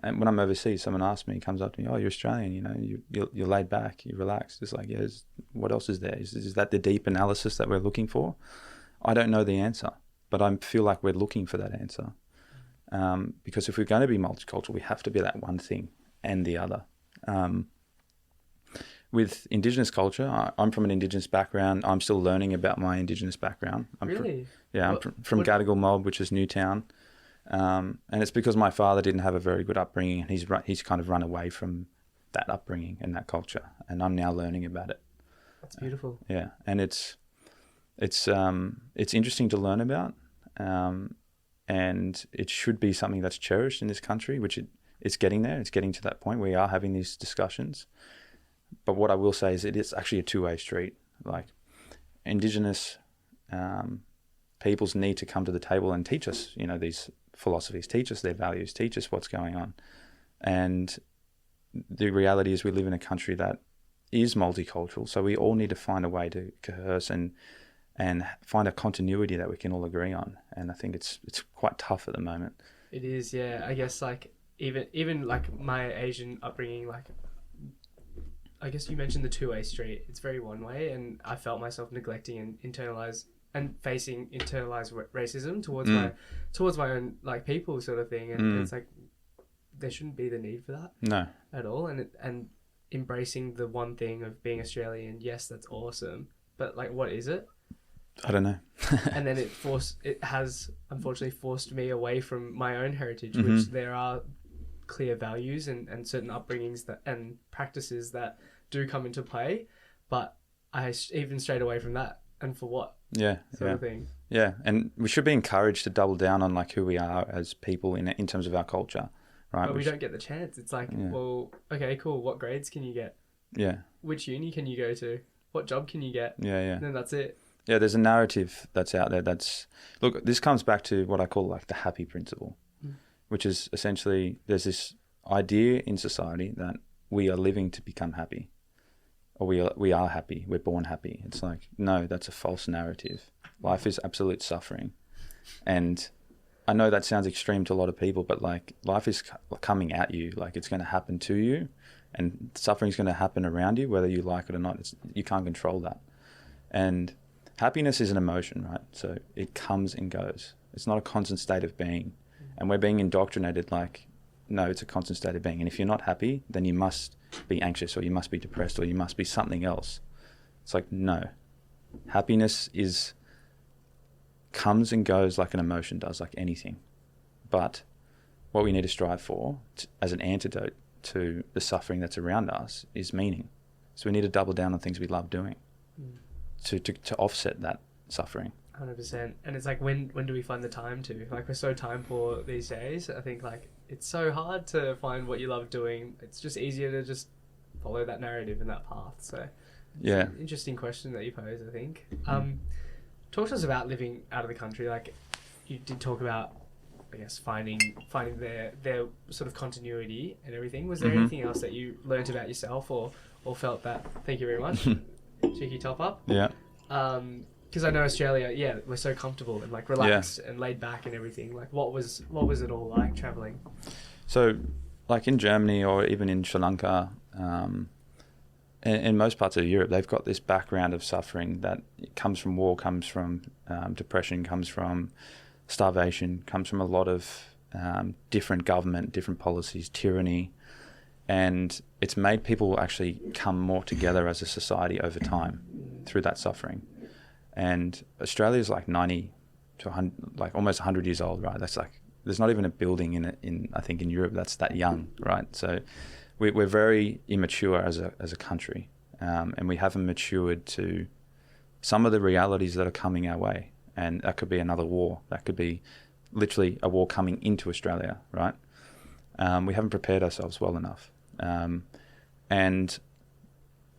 And when I'm overseas, someone asks me, comes up to me, oh, you're Australian, you're laid back, you're relaxed. It's like, yeah, what else is there? Is that the deep analysis that we're looking for? I don't know the answer, but I feel like we're looking for that answer. Because if we're going to be multicultural, we have to be that one thing and the other. With Indigenous culture, I'm from an Indigenous background. I'm still learning about my Indigenous background. Really? I'm from Gadigal Mob, which is Newtown. And it's because my father didn't have a very good upbringing, and he's kind of run away from that upbringing and that culture, and I'm now learning about it. That's beautiful. And it's interesting to learn about, and it should be something that's cherished in this country, which it's getting there. It's getting to that point where we are having these discussions. But what I will say is it's actually a two-way street. Like Indigenous peoples need to come to the table and teach us, these philosophies, teach us their values, teach us what's going on. And the reality is we live in a country that is multicultural, so we all need to find a way to coerce and find a continuity that we can all agree on. And I think it's quite tough at the moment. It is, yeah. I guess like even like my Asian upbringing, like I guess you mentioned the two-way street. It's very one way, and I felt myself neglecting and facing internalized racism towards my own like people sort of thing. And it's like there shouldn't be the need for that. No. At all. And embracing the one thing of being Australian, yes, that's awesome. But like, what is it? I don't know. And then it has unfortunately forced me away from my own heritage, which there are clear values and certain upbringings and practices that do come into play, but I even strayed away from that. And for what? Sort of thing. Yeah, and we should be encouraged to double down on like who we are as people in terms of our culture, right? But we don't get the chance. It's like, well, okay, cool. What grades can you get? Yeah. Which uni can you go to? What job can you get? Yeah. And then that's it. Yeah, there's a narrative that's out there look, this comes back to what I call like the happy principle, which is essentially there's this idea in society that we are living to become happy, or we are happy, we're born happy. It's like, no, that's a false narrative. Life is absolute suffering. And I know that sounds extreme to a lot of people, but like life is coming at you, like it's going to happen to you, and suffering is going to happen around you, whether you like it or not. You can't control that. And happiness is an emotion, right? So it comes and goes. It's not a constant state of being. And we're being indoctrinated like, no, it's a constant state of being. And if you're not happy, then you must be anxious, or you must be depressed, or you must be something else. It's like, no. Happiness comes and goes like an emotion does, like anything. But what we need to strive for as an antidote to the suffering that's around us is meaning. So we need to double down on things we love doing to offset that suffering. 100%. And it's like, when do we find the time to? Like, we're so time poor these days. I think like it's so hard to find what you love doing. It's just easier to just follow that narrative and that path. So yeah, it's an interesting question that you pose, I think. Talk to us about living out of the country. Like, you did talk about, I guess, finding their sort of continuity and everything. Was there anything else that you learned about yourself or felt that? Thank you very much. Cheeky top up. Yeah. Because I know Australia, we're so comfortable and like relaxed and laid back and everything. Like, what was it all like traveling? So, like in Germany or even in Sri Lanka, in most parts of Europe, they've got this background of suffering that comes from war, comes from depression, comes from starvation, comes from a lot of different government, different policies, tyranny. And it's made people actually come more together as a society over time through that suffering. And Australia is like 90 to 100, like almost 100 years old, right? That's like, there's not even a building in I think in Europe that's that young, right? So we're very immature as a country, and we haven't matured to some of the realities that are coming our way. And that could be another war. That could be literally a war coming into Australia, right? We haven't prepared ourselves well enough. And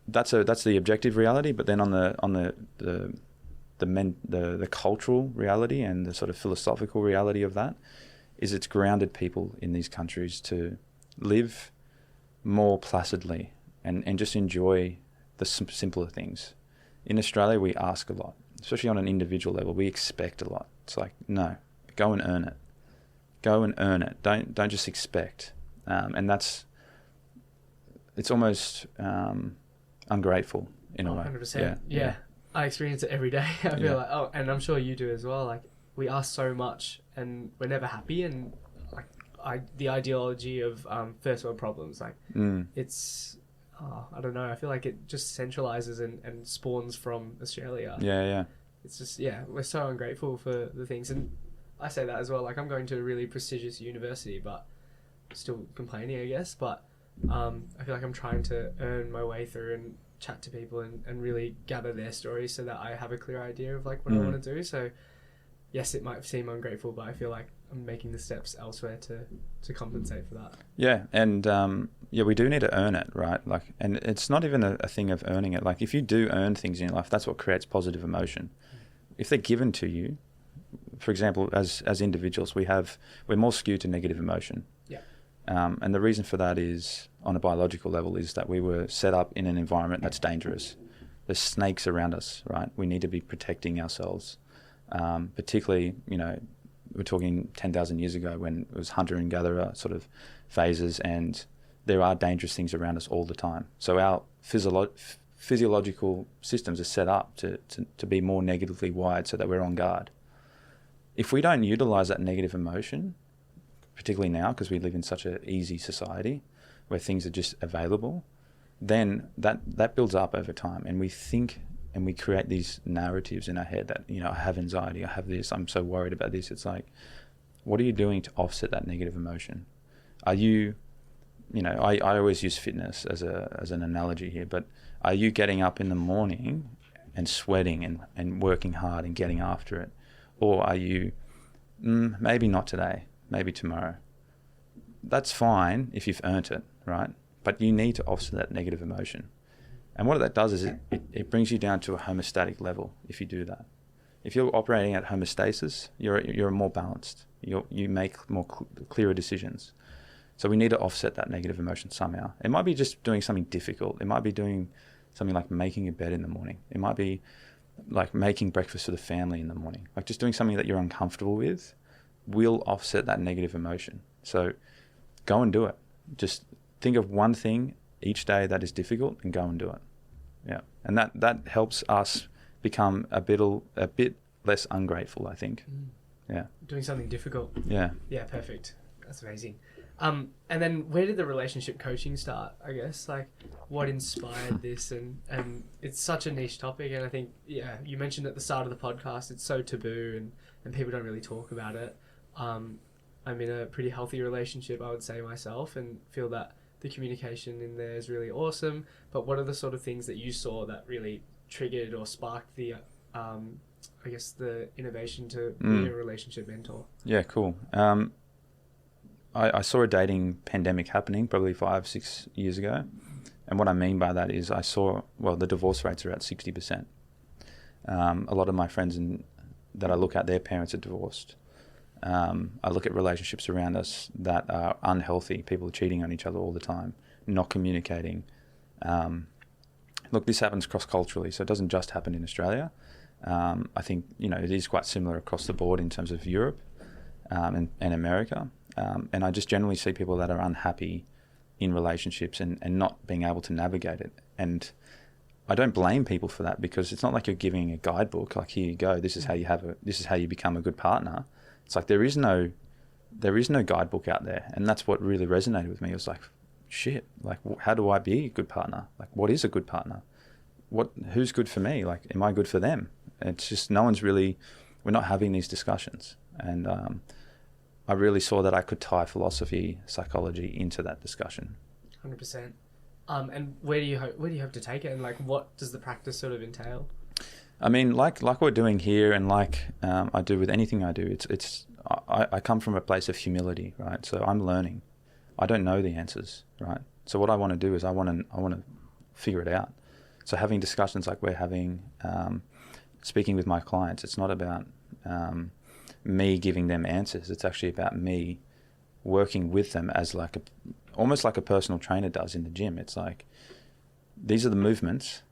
that's the objective reality. But then on the cultural reality and the sort of philosophical reality of that is it's grounded people in these countries to live more placidly and just enjoy the simpler things. In Australia, we ask a lot, especially on an individual level. We expect a lot. It's like, no, go and earn it. Go and earn it. Don't just expect. And it's almost ungrateful in a way. 100%. Yeah. I experience it every day. I feel like, and I'm sure you do as well. Like, we ask so much and we're never happy. And like, the ideology of first world problems, like it's, I don't know. I feel like it just centralizes and spawns from Australia. Yeah. It's just, we're so ungrateful for the things. And I say that as well. Like, I'm going to a really prestigious university, but still complaining, I guess. But I feel like I'm trying to earn my way through and chat to people and really gather their stories so that I have a clear idea of like what I want to do. So yes, it might seem ungrateful, but I feel like I'm making the steps elsewhere to compensate for that. Yeah, and we do need to earn it, right? Like, and it's not even a thing of earning it. Like, if you do earn things in your life, that's what creates positive emotion. If they're given to you, for example, as individuals, we're more skewed to negative emotion. Yeah. And the reason for that is, on a biological level, is that we were set up in an environment that's dangerous. There's snakes around us, right? We need to be protecting ourselves. Particularly, we're talking 10,000 years ago when it was hunter and gatherer sort of phases, and there are dangerous things around us all the time. So our physiological systems are set up to be more negatively wired so that we're on guard. If we don't utilize that negative emotion, particularly now because we live in such an easy society where things are just available, then that builds up over time, and we think and we create these narratives in our head that, I have anxiety, I have this, I'm so worried about this. It's like, what are you doing to offset that negative emotion? Are you, I always use fitness as an analogy here, but are you getting up in the morning and sweating and working hard and getting after it? Or are you, maybe not today, maybe tomorrow? That's fine if you've earned it, right? But you need to offset that negative emotion. And what that does is it brings you down to a homeostatic level if you do that. If you're operating at homeostasis, you're more balanced. You make more clearer decisions. So we need to offset that negative emotion somehow. It might be just doing something difficult. It might be doing something like making a bed in the morning. It might be like making breakfast for the family in the morning. Like just doing something that you're uncomfortable with will offset that negative emotion. So go and do it. Just think of one thing each day that is difficult and go and do it. Yeah. And that helps us become a bit less ungrateful, I think. Yeah. Doing something difficult. Yeah. Yeah, perfect. That's amazing. And then where did the relationship coaching start, I guess? Like, what inspired this? And it's such a niche topic, and I think, you mentioned at the start of the podcast, it's so taboo and people don't really talk about it. I'm in a pretty healthy relationship, I would say myself, and feel that the communication in there is really awesome. But what are the sort of things that you saw that really triggered or sparked the, I guess, the innovation to be a relationship mentor? Yeah, cool. I saw a dating pandemic happening probably 5-6 years ago. And what I mean by that is I saw, the divorce rates are at 60%. A lot of my friends that I look at, their parents are divorced. I look at relationships around us that are unhealthy. People are cheating on each other all the time, not communicating. Look, this happens cross-culturally, so it doesn't just happen in Australia. I think, it is quite similar across the board in terms of Europe and America. And I just generally see people that are unhappy in relationships and not being able to navigate it. And I don't blame people for that, because it's not like you're giving a guidebook, like, here you go, this is how you become a good partner. It's like there is no guidebook out there. And that's what really resonated with me. It was like, shit, like, how do I be a good partner? Like, what is a good partner? Who's good for me? Like, am I good for them? It's just we're not having these discussions. And I really saw that I could tie philosophy, psychology into that discussion. 100%. And where do you hope to take it? And like, what does the practice sort of entail? I mean, like we're doing here, and like I do with anything I do, I come from a place of humility, right? So I'm learning. I don't know the answers, right? So what I want to do is I want to figure it out. So having discussions like we're having, speaking with my clients, it's not about me giving them answers. It's actually about me working with them as almost like a personal trainer does in the gym. It's like, these are the movements.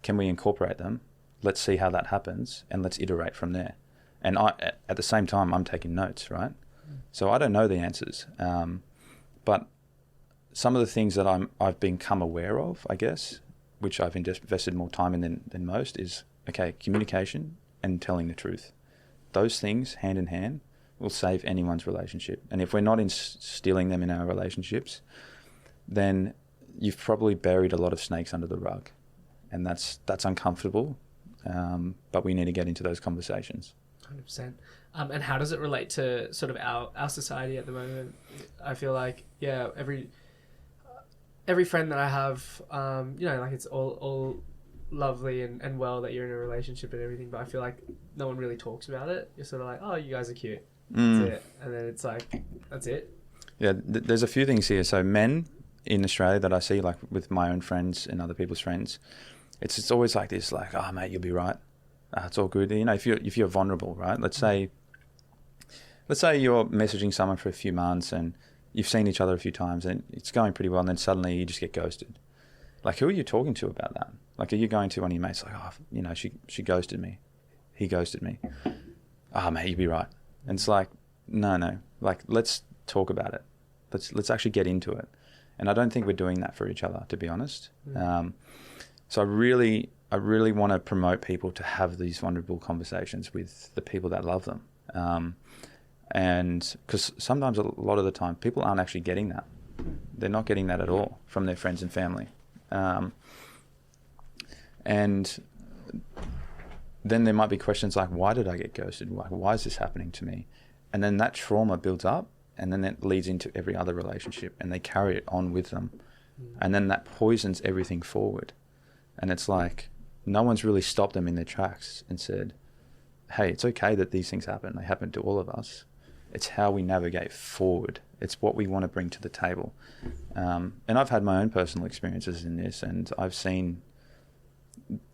Can we incorporate them? Let's see how that happens, and let's iterate from there. And at the same time, I'm taking notes, right? So I don't know the answers, but some of the things that I've become aware of, I guess, which I've invested more time in than most, is communication and telling the truth. Those things, hand in hand, will save anyone's relationship. And if we're not instilling them in our relationships, then you've probably buried a lot of snakes under the rug, and that's uncomfortable. But we need to get into those conversations. 100%. And how does it relate to sort of our society at the moment? I feel like, every friend that I have, like, it's all lovely and well that you're in a relationship and everything, but I feel like no one really talks about it. You're sort of like, oh, you guys are cute. That's it. And then it's like, that's it. Yeah, there's a few things here. So men in Australia that I see, like with my own friends and other people's friends, it's always like this, like, oh mate, you'll be right. It's all good. You know, if you're vulnerable, right? Let's say you're messaging someone for a few months and you've seen each other a few times and it's going pretty well, and then suddenly you just get ghosted. Like, who are you talking to about that? Like, are you going to one of your mates like, oh, you know, she ghosted me, he ghosted me. Oh mate, you'd be right. And it's like, no, like, let's talk about it. Let's actually get into it. And I don't think we're doing that for each other, to be honest. So I really want to promote people to have these vulnerable conversations with the people that love them. And because sometimes, a lot of the time, people aren't actually getting that. They're not getting that at all from their friends and family. And then there might be questions like, why did I get ghosted? Why is this happening to me? And then that trauma builds up, and then that leads into every other relationship, and they carry it on with them. And then that poisons everything forward. And it's like, no one's really stopped them in their tracks and said, hey, it's okay that these things happen. They happen to all of us. It's how we navigate forward. It's what we want to bring to the table. And I've had my own personal experiences in this, and I've seen,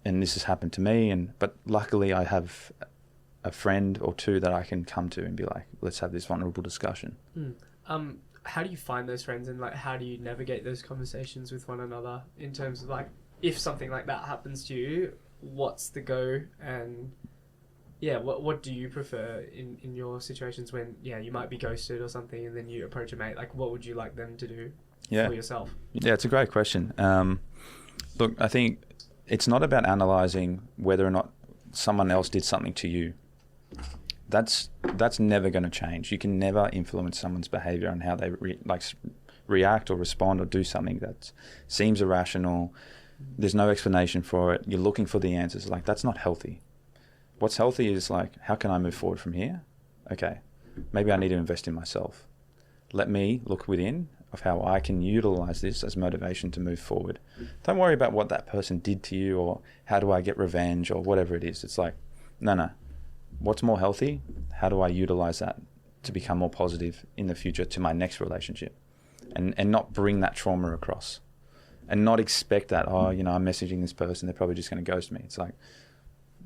and this has happened to me, but luckily I have a friend or two that I can come to and be like, let's have this vulnerable discussion. How do you find those friends, and like, how do you navigate those conversations with one another in terms of like, if something like that happens to you, what's the go? And yeah, what do you prefer in your situations when, yeah, you might be ghosted or something, and then you approach a mate? Like, what would you like them to do for yourself? Yeah, it's a great question. Look, I think it's not about analysing whether or not someone else did something to you. That's never going to change. You can never influence someone's behaviour and how they react or respond or do something that seems irrational. There's no explanation for it. You're looking for the answers. Like, that's not healthy. What's healthy is like, how can I move forward from here? Okay, maybe I need to invest in myself. Let me look within of how I can utilize this as motivation to move forward. Don't worry about what that person did to you or how do I get revenge or whatever it is. It's like, no. What's more healthy? How do I utilize that to become more positive in the future to my next relationship? And not bring that trauma across. And not expect that, oh, you know, I'm messaging this person, they're probably just going to ghost me. It's like,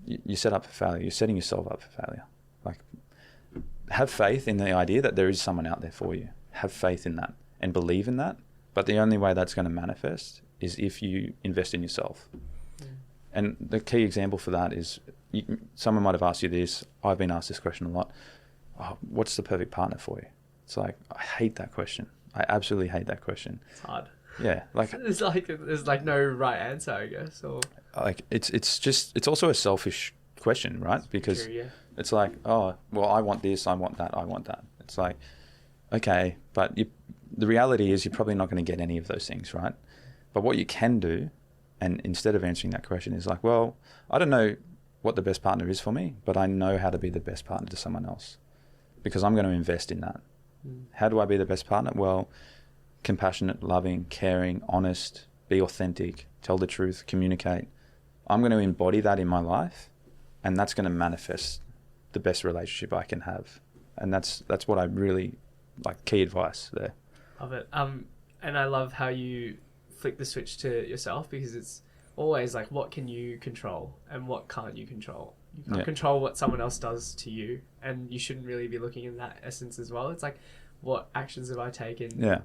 you're set up for failure. You're setting yourself up for failure. Like, have faith in the idea that there is someone out there for you. Have faith in that and believe in that. But the only way that's going to manifest is if you invest in yourself. And the key example for that is, someone might have asked you this. I've been asked this question a lot. Oh, what's the perfect partner for you? It's like, I hate that question. I absolutely hate that question. It's hard. Yeah, like there's like no right answer, I guess. Or like it's also a selfish question, right? Because it's like, oh, well, I want this, I want that, I want that. It's like, okay, but the reality is you're probably not going to get any of those things, right? But what you can do, and instead of answering that question, is like, well, I don't know what the best partner is for me, but I know how to be the best partner to someone else because I'm going to invest in that. How do I be the best partner? Well, compassionate, loving, caring, honest, be authentic, tell the truth, communicate. I'm going to embody that in my life, and that's going to manifest the best relationship I can have. And that's what I really like, key advice there. Love it. And I love how you flick the switch to yourself, because it's always like, what can you control and what can't you control? You can't control what someone else does to you, and you shouldn't really be looking in that essence as well. It's like, what actions have I taken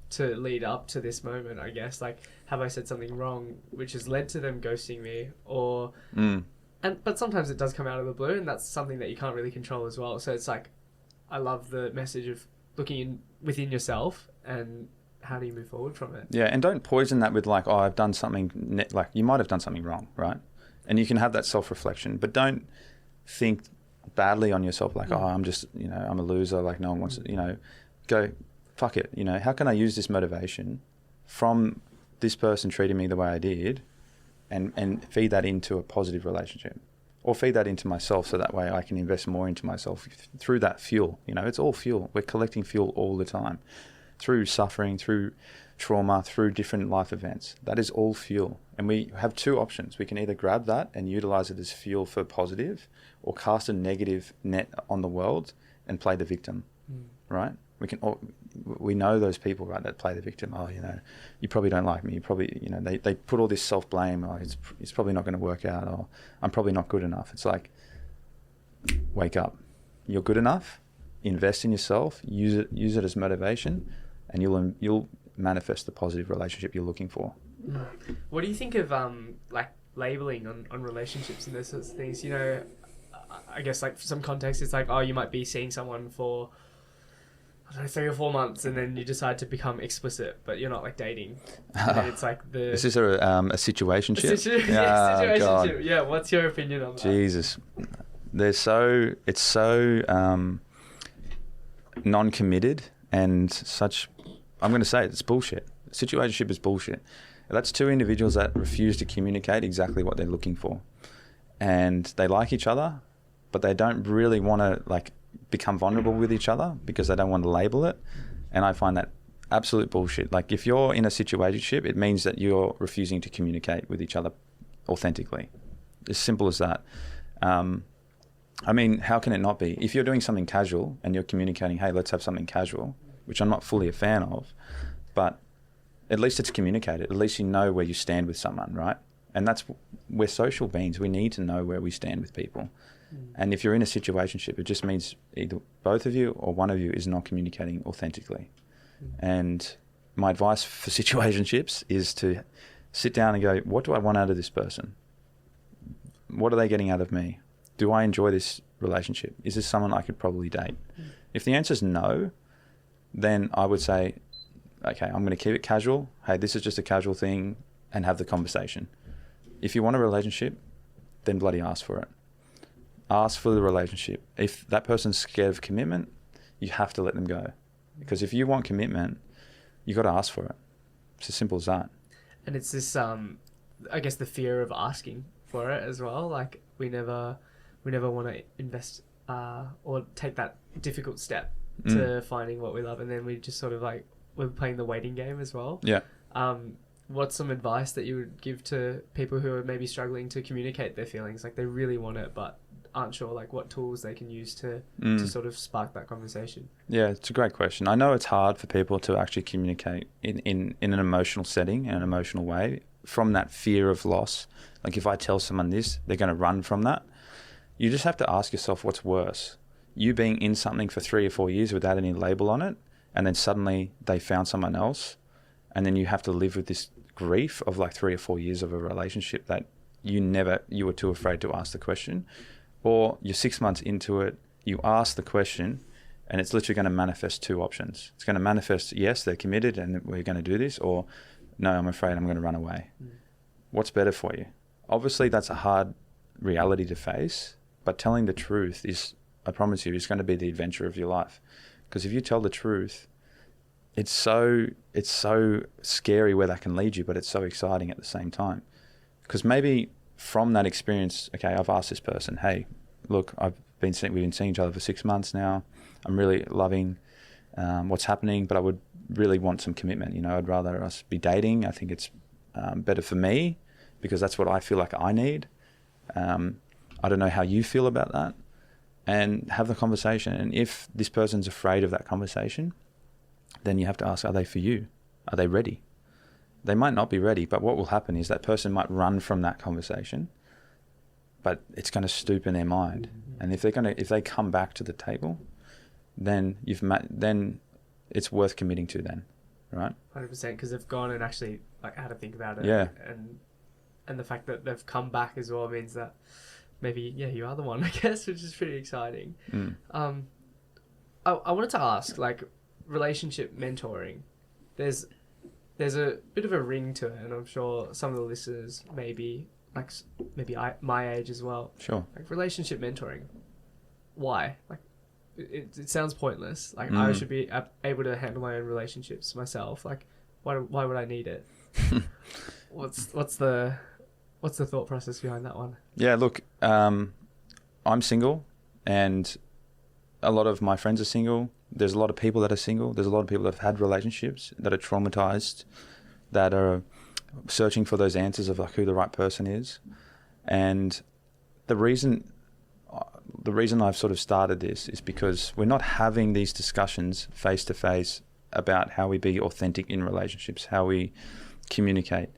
to lead up to this moment, I guess? Like, have I said something wrong which has led to them ghosting me? Or but sometimes it does come out of the blue, and that's something that you can't really control as well. So it's like, I love the message of looking within yourself and how do you move forward from it? Yeah, and don't poison that with like, oh, I've done something, like you might have done something wrong, right? And you can have that self-reflection, but don't think badly on yourself like, oh, I'm just, you know, I'm a loser, like no one wants to, you know, go, fuck it, you know, how can I use this motivation from this person treating me the way I did and feed that into a positive relationship, or feed that into myself so that way I can invest more into myself through that fuel. You know, it's all fuel. We're collecting fuel all the time. through suffering, through trauma, through different life events. That is all fuel. And we have two options. We can either grab that and utilize it as fuel for positive, or cast a negative net on the world and play the victim, right? We know those people, right, that play the victim. Oh, you probably don't like me. You probably, they put all this self-blame. Oh, it's probably not going to work out. Or I'm probably not good enough. It's like, wake up. You're good enough. Invest in yourself. Use it as motivation, and you'll manifest the positive relationship you're looking for. What do you think of like labeling on relationships and those sorts of things? I guess like for some context, it's like, oh, you might be seeing someone for, I don't know, 3 or 4 months, and then you decide to become explicit, but you're not like dating. And then it's like Is this a situationship? Situationship. Yeah. What's your opinion on that? Jesus, it's so non-committed and such. I'm going to say it's bullshit. Situationship is bullshit. That's two individuals that refuse to communicate exactly what they're looking for, and they like each other, but they don't really want to like become vulnerable with each other because they don't want to label it. And I find that absolute bullshit. Like, if you're in a situationship, it means that you're refusing to communicate with each other authentically. As simple as that. I mean, how can it not be? If you're doing something casual and you're communicating, hey, let's have something casual, which I'm not fully a fan of, but at least it's communicated. At least you know where you stand with someone, right? And we're social beings. We need to know where we stand with people. And if you're in a situationship, it just means either both of you or one of you is not communicating authentically. And my advice for situationships is to sit down and go, what do I want out of this person? What are they getting out of me? Do I enjoy this relationship? Is this someone I could probably date? If the answer is no, then I would say, okay, I'm going to keep it casual. Hey, this is just a casual thing, and have the conversation. If you want a relationship, then bloody ask for it. Ask for the relationship. If that person's scared of commitment, you have to let them go. Because if you want commitment, you got to ask for it. It's as simple as that. And it's this, I guess, the fear of asking for it as well. Like, we never want to invest or take that difficult step to finding what we love, and then we just sort of like, we're playing the waiting game as well. Yeah. What's some advice that you would give to people who are maybe struggling to communicate their feelings? Like, they really want it, but aren't sure like what tools they can use to sort of spark that conversation? Yeah, it's a great question. I know it's hard for people to actually communicate in an emotional setting, in an emotional way, from that fear of loss. Like, if I tell someone this, they're going to run from that. You just have to ask yourself, what's worse? You being in something for 3 or 4 years without any label on it, and then suddenly they found someone else, and then you have to live with this grief of like 3 or 4 years of a relationship that you were too afraid to ask the question. Or you're 6 months into it, you ask the question, and it's literally going to manifest 2 options. It's going to manifest, yes, they're committed and we're going to do this, or no, I'm afraid I'm going to run away. What's better for you? Obviously, that's a hard reality to face, but telling the truth is, I promise you, is going to be the adventure of your life. Because if you tell the truth, it's so scary where that can lead you, but it's so exciting at the same time. Because maybe from that experience, okay, I've asked this person, hey, look, we've been seeing each other for 6 months now. I'm really loving what's happening, but I would really want some commitment. I'd rather us be dating. I think it's better for me because that's what I feel like I need. I don't know how you feel about that. And have the conversation. And if this person's afraid of that conversation, then you have to ask, are they for you? Are they ready? They might not be ready, but what will happen is that person might run from that conversation, but it's going to stoop in their mind. And if they come back to the table, then then it's worth committing to then, right? 100%, because they've gone and actually like had to think about it. Yeah. And the fact that they've come back as well means that maybe, yeah, you are the one, I guess, which is pretty exciting. I wanted to ask, like, relationship mentoring. There's a bit of a ring to it, and I'm sure some of the listeners maybe my age as well. Sure. Like, relationship mentoring. Why? Like, it sounds pointless. Like, I should be able to handle my own relationships myself. Like, why would I need it? What's the thought process behind that one? Yeah, look, I'm single, and a lot of my friends are single. There's a lot of people that are single. There's a lot of people that have had relationships that are traumatized, that are searching for those answers of like who the right person is. And the reason I've sort of started this is because we're not having these discussions face to face about how we be authentic in relationships, how we communicate.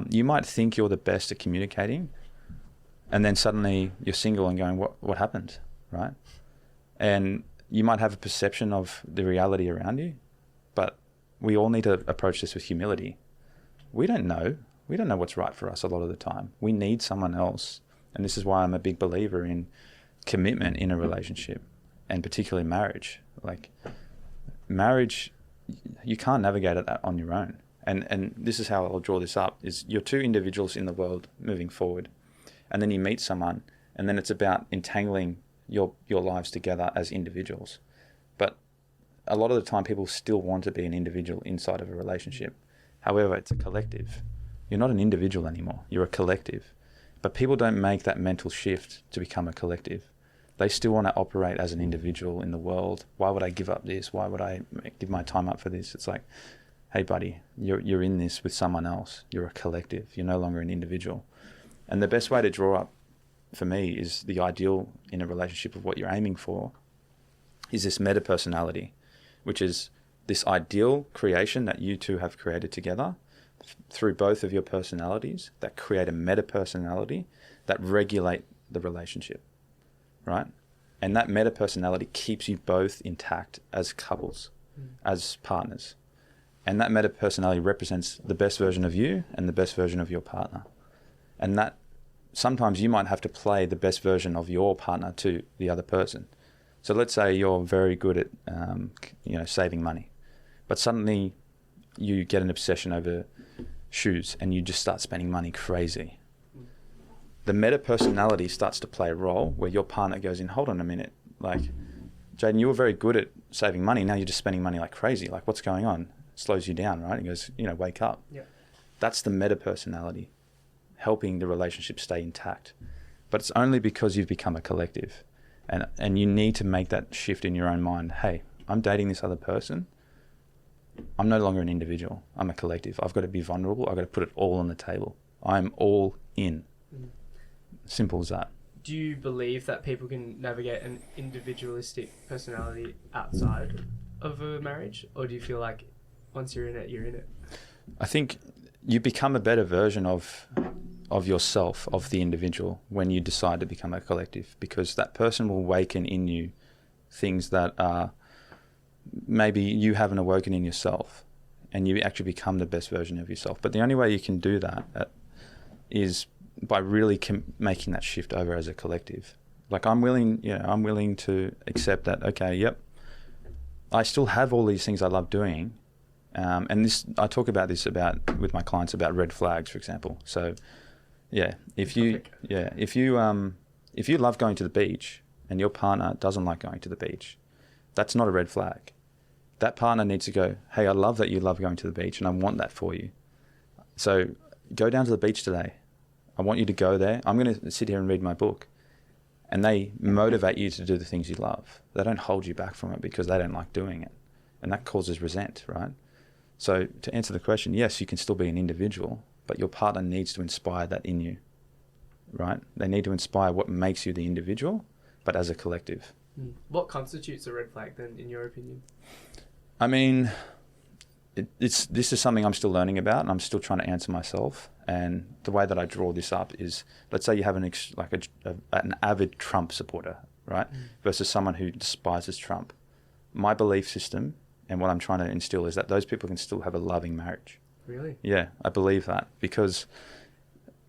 You might think you're the best at communicating, and then suddenly you're single and going, what happened, right? And you might have a perception of the reality around you, but we all need to approach this with humility. We don't know what's right for us a lot of the time. We need someone else. And this is why I'm a big believer in commitment in a relationship, and particularly marriage. Like marriage, you can't navigate it on your own. And this is how I'll draw this up, is you're two individuals in the world moving forward. And then you meet someone, and then it's about entangling your lives together as individuals. But a lot of the time people still want to be an individual inside of a relationship. However, it's a collective. You're not an individual anymore. You're a collective. But people don't make that mental shift to become a collective. They still want to operate as an individual in the world. Why would I give up this? Why would I give my time up for this? It's like, hey buddy, you're in this with someone else. You're a collective. You're no longer an individual. And the best way to draw up for me is the ideal in a relationship of what you're aiming for is this meta personality, which is this ideal creation that you two have created together through both of your personalities that create a meta personality that regulate the relationship, right? And that meta personality keeps you both intact as couples, as partners. And that meta personality represents the best version of you and the best version of your partner. And that sometimes you might have to play the best version of your partner to the other person. So let's say you're very good at, saving money, but suddenly you get an obsession over shoes and you just start spending money crazy. The meta personality starts to play a role where your partner goes in, hold on a minute, like, Jaden, you were very good at saving money. Now you're just spending money like crazy. Like, what's going on? It slows you down, right? He goes, wake up. Yeah. That's the meta personality helping the relationship stay intact. But it's only because you've become a collective. And you need to make that shift in your own mind. Hey, I'm dating this other person. I'm no longer an individual. I'm a collective. I've got to be vulnerable. I've got to put it all on the table. I'm all in. Simple as that. Do you believe that people can navigate an individualistic personality outside of a marriage? Or do you feel like once you're in it, you're in it? I think you become a better version of yourself, of the individual, when you decide to become a collective, because that person will awaken in you things that are maybe you haven't awoken in yourself, and you actually become the best version of yourself. But the only way you can do that is by really making that shift over as a collective. Like I'm willing to accept that, okay, yep, I still have all these things I love doing. And this, I talk about this with my clients about red flags, for example. So yeah, if you love going to the beach and your partner doesn't like going to the beach, that's not a red flag. That partner needs to go, hey, I love that you love going to the beach and I want that for you. So go down to the beach today. I want you to go there. I'm going to sit here and read my book. And they motivate you to do the things you love. They don't hold you back from it because they don't like doing it. And that causes resent, right? So to answer the question, yes, you can still be an individual, but your partner needs to inspire that in you, right? They need to inspire what makes you the individual, but as a collective. What constitutes a red flag then, in your opinion? I mean, this is something I'm still learning about, and I'm still trying to answer myself. And the way that I draw this up is, let's say you have an avid Trump supporter, right? Versus someone who despises Trump. My belief system and what I'm trying to instill is that those people can still have a loving marriage. Really? Yeah, I believe that, because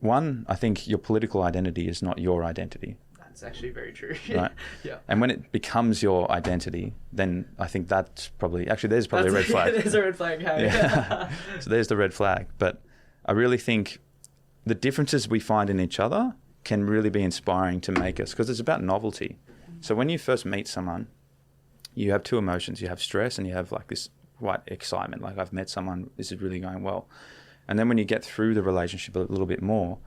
one, I think your political identity is not your identity. That's actually very true. Right? Yeah. And when it becomes your identity, then I think there's probably a red flag. There's a red flag. Hey. Yeah. So there's the red flag. But I really think the differences we find in each other can really be inspiring to make us, because it's about novelty. So when you first meet someone, you have two emotions. You have stress and you have like this white excitement. Like, I've met someone, this is really going well. And then when you get through the relationship a little bit more,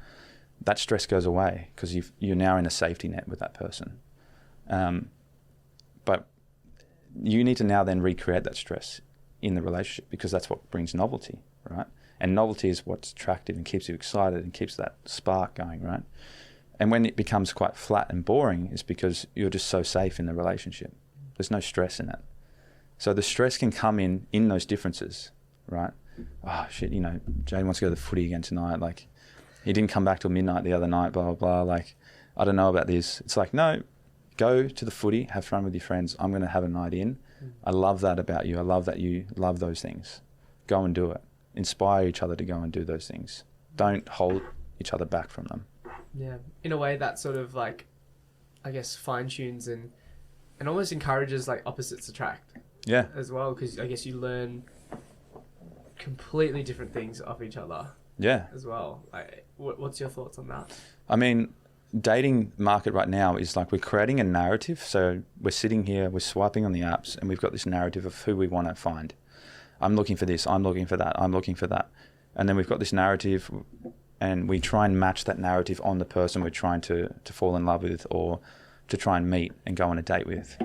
that stress goes away because you're now in a safety net with that person. But you need to now then recreate that stress in the relationship, because that's what brings novelty, right? And novelty is what's attractive and keeps you excited and keeps that spark going, right? And when it becomes quite flat and boring, it's because you're just so safe in the relationship. There's no stress in it. So the stress can come in those differences, right? Oh shit, you know, Jade wants to go to the footy again tonight. Like, he didn't come back till midnight the other night, blah, blah, blah. Like, I don't know about this. It's like, no, go to the footy, have fun with your friends. I'm going to have a night in. I love that about you. I love that you love those things. Go and do it. Inspire each other to go and do those things. Don't hold each other back from them. Yeah. In a way that sort of like, I guess, fine-tunes and almost encourages like opposites attract. Yeah. As well, because I guess you learn completely different things off each other. Yeah. As well. Like, what's your thoughts on that? I mean, dating market right now is like we're creating a narrative. So we're sitting here, we're swiping on the apps, and we've got this narrative of who we want to find. I'm looking for this, I'm looking for that, I'm looking for that. And then we've got this narrative, and we try and match that narrative on the person we're trying to fall in love with or to try and meet and go on a date with.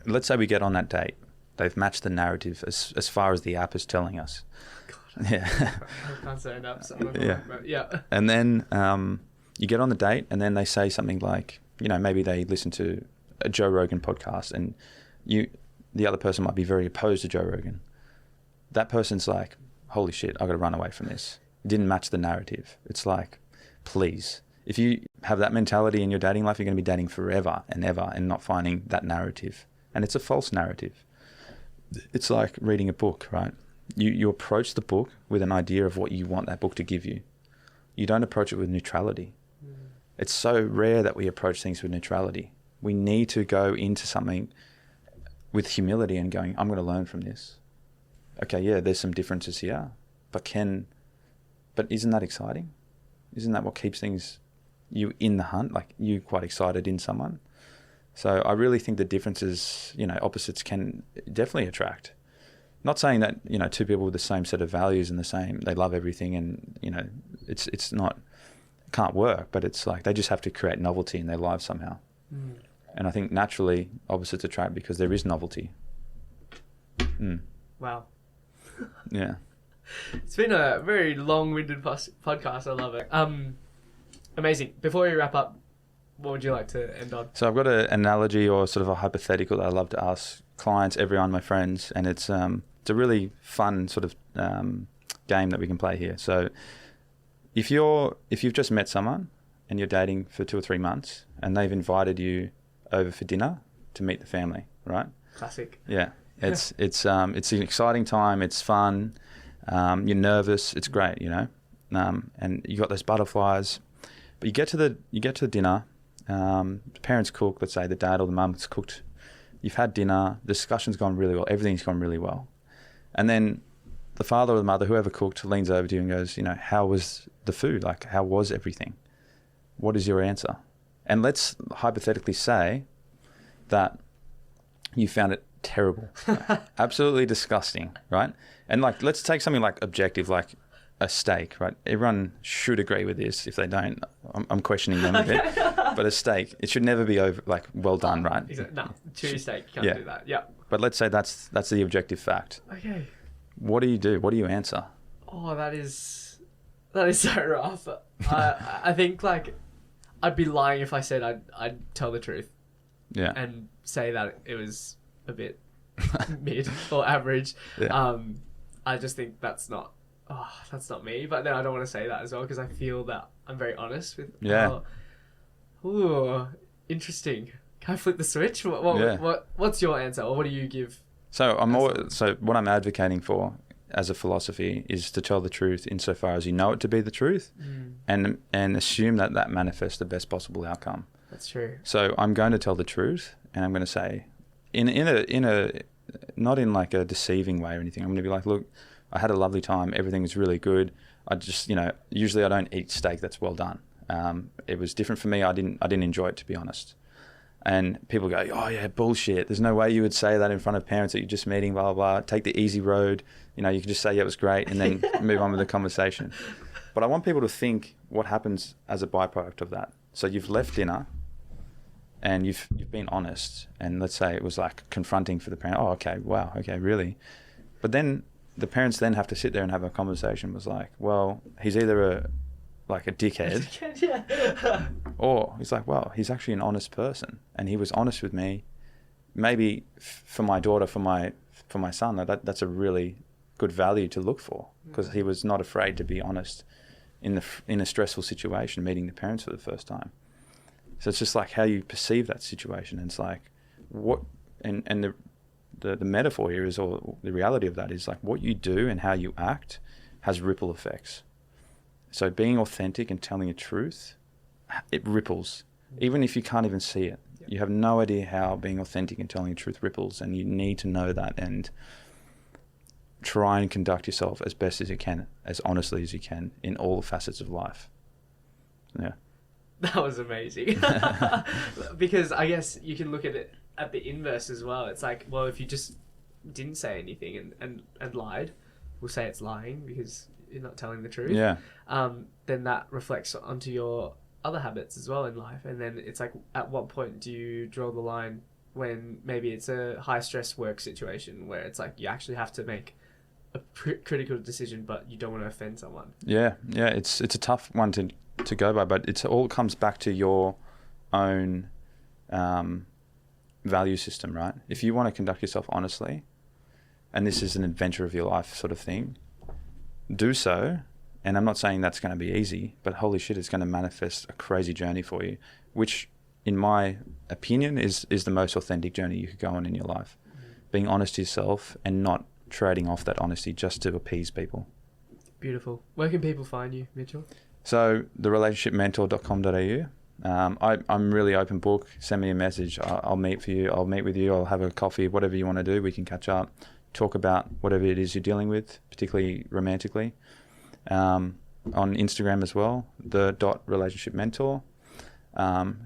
Let's say we get on that date. They've matched the narrative as far as the app is telling us. God, yeah. I can't say enough. Yeah. And then you get on the date, and then they say something like, you know, maybe they listen to a Joe Rogan podcast, and the other person might be very opposed to Joe Rogan. That person's like, holy shit, I've got to run away from this. It didn't match the narrative. It's like, please. If you have that mentality in your dating life, you're going to be dating forever and ever and not finding that narrative. And it's a false narrative. It's like reading a book, right? You approach the book with an idea of what you want that book to give you. You don't approach it with neutrality. It's so rare that we approach things with neutrality. We need to go into something with humility and going, I'm going to learn from this. Okay, yeah, there's some differences here, but isn't that exciting? Isn't that what keeps you in the hunt? Like, you quite excited in someone. So I really think the differences, you know, opposites can definitely attract. Not saying that, you know, two people with the same set of values and they love everything, and, you know, it's not, can't work, but it's like they just have to create novelty in their lives somehow. And I think naturally opposites attract because there is novelty. Wow. Yeah. It's been a very long-winded podcast. I love it. Amazing. Before we wrap up, what would you like to end on? So I've got an analogy or sort of a hypothetical that I love to ask clients, everyone, my friends, and it's a really fun sort of game that we can play here. So if you've just met someone and you're dating for 2 or 3 months, and they've invited you over for dinner to meet the family, right? Classic. Yeah. It's an exciting time. It's fun. You're nervous. It's great, you know. And you got those butterflies. But you get to the dinner. The parents cook. Let's say the dad or the mum has cooked. You've had dinner. The discussion's gone really well. Everything's gone really well. And then the father or the mother, whoever cooked, leans over to you and goes, you know, how was the food? Like, how was everything? What is your answer? And let's hypothetically say that you found it terrible, absolutely disgusting, right? And like, let's take something like objective, like a steak, right? Everyone should agree with this. If they don't, I'm questioning them a bit. But a steak, it should never be well done, right? No, chewy steak, you can't do that. Yeah. But let's say that's the objective fact. Okay. What do you do? What do you answer? Oh, that is so rough. I think like I'd be lying if I said I'd tell the truth. Yeah. And say that it was a bit mid or average. Yeah. I just think that's not me. But then I don't want to say that as well because I feel that I'm very honest with. Yeah. Ooh, interesting. Can I flip the switch? What's your answer, or what do you give? So what I'm advocating for as a philosophy is to tell the truth insofar as you know it to be the truth, and assume that manifests the best possible outcome. That's true. So I'm going to tell the truth, and I'm going to say, in a not in like a deceiving way or anything. I'm going to be like, look, I had a lovely time. Everything was really good. I just, you know, usually I don't eat steak that's well done. It was different for me. I didn't enjoy it, to be honest. And people go, oh yeah, bullshit. There's no way you would say that in front of parents that you're just meeting, blah, blah, blah. Take the easy road. You know, you can just say, yeah, it was great, and then move on with the conversation. But I want people to think what happens as a byproduct of that. So you've left dinner, and you've been honest, and let's say it was like confronting for the parent. Oh, okay, wow, okay, really? But then the parents then have to sit there and have a conversation. Was like, well, he's either a dickhead, Yeah. or he's like, well, he's actually an honest person, and he was honest with me. Maybe for my daughter, for my son, that's a really good value to look for, because he was not afraid to be honest in a stressful situation, meeting the parents for the first time. So it's just like how you perceive that situation, and it's like what and the metaphor here is, or the reality of that is, like what you do and how you act has ripple effects. So being authentic and telling the truth, it ripples, even if you can't even see it. Yep. You have no idea how being authentic and telling the truth ripples, and you need to know that and try and conduct yourself as best as you can, as honestly as you can in all facets of life. Yeah. That was amazing. Because I guess you can look at it at the inverse as well. It's like, well, if you just didn't say anything and lied, we'll say it's lying because you're not telling the truth. Yeah. Then that reflects onto your other habits as well in life. And then it's like, at what point do you draw the line when maybe it's a high stress work situation where it's like you actually have to make a critical decision, but you don't want to offend someone? Yeah. It's a tough one to go by, but it all comes back to your own value system, right? If you want to conduct yourself honestly, and this is an adventure of your life sort of thing, do so. And I'm not saying that's going to be easy, but holy shit, it's going to manifest a crazy journey for you, which in my opinion is the most authentic journey you could go on in your life. Being honest to yourself and not trading off that honesty just to appease people. Beautiful. Where can people find you, Mitchell? So therelationshipmentor.com.au. I'm really open book. Send me a message. I'll meet for you. I'll meet with you. I'll have a coffee, whatever you want to do. We can catch up, talk about whatever it is you're dealing with, particularly romantically. On Instagram as well, the.relationshipmentor.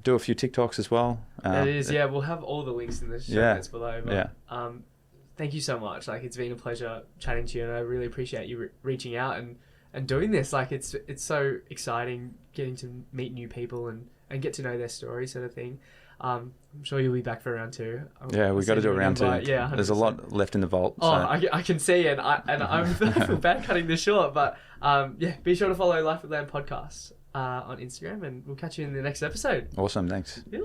Do a few TikToks as well. It is, yeah. We'll have all the links in the show notes below. But, thank you so much. Like, it's been a pleasure chatting to you, and I really appreciate you reaching out and doing this. Like, it's so exciting getting to meet new people and get to know their story, sort of thing. I'm sure you'll be back for round 2. Yeah, we've got to do a round 2. Yeah, 100%. There's a lot left in the vault. Oh, so. I can see, and I feel bad cutting this short, but be sure to follow Life With Lam podcast on Instagram, and we'll catch you in the next episode. Awesome, thanks. Yeah.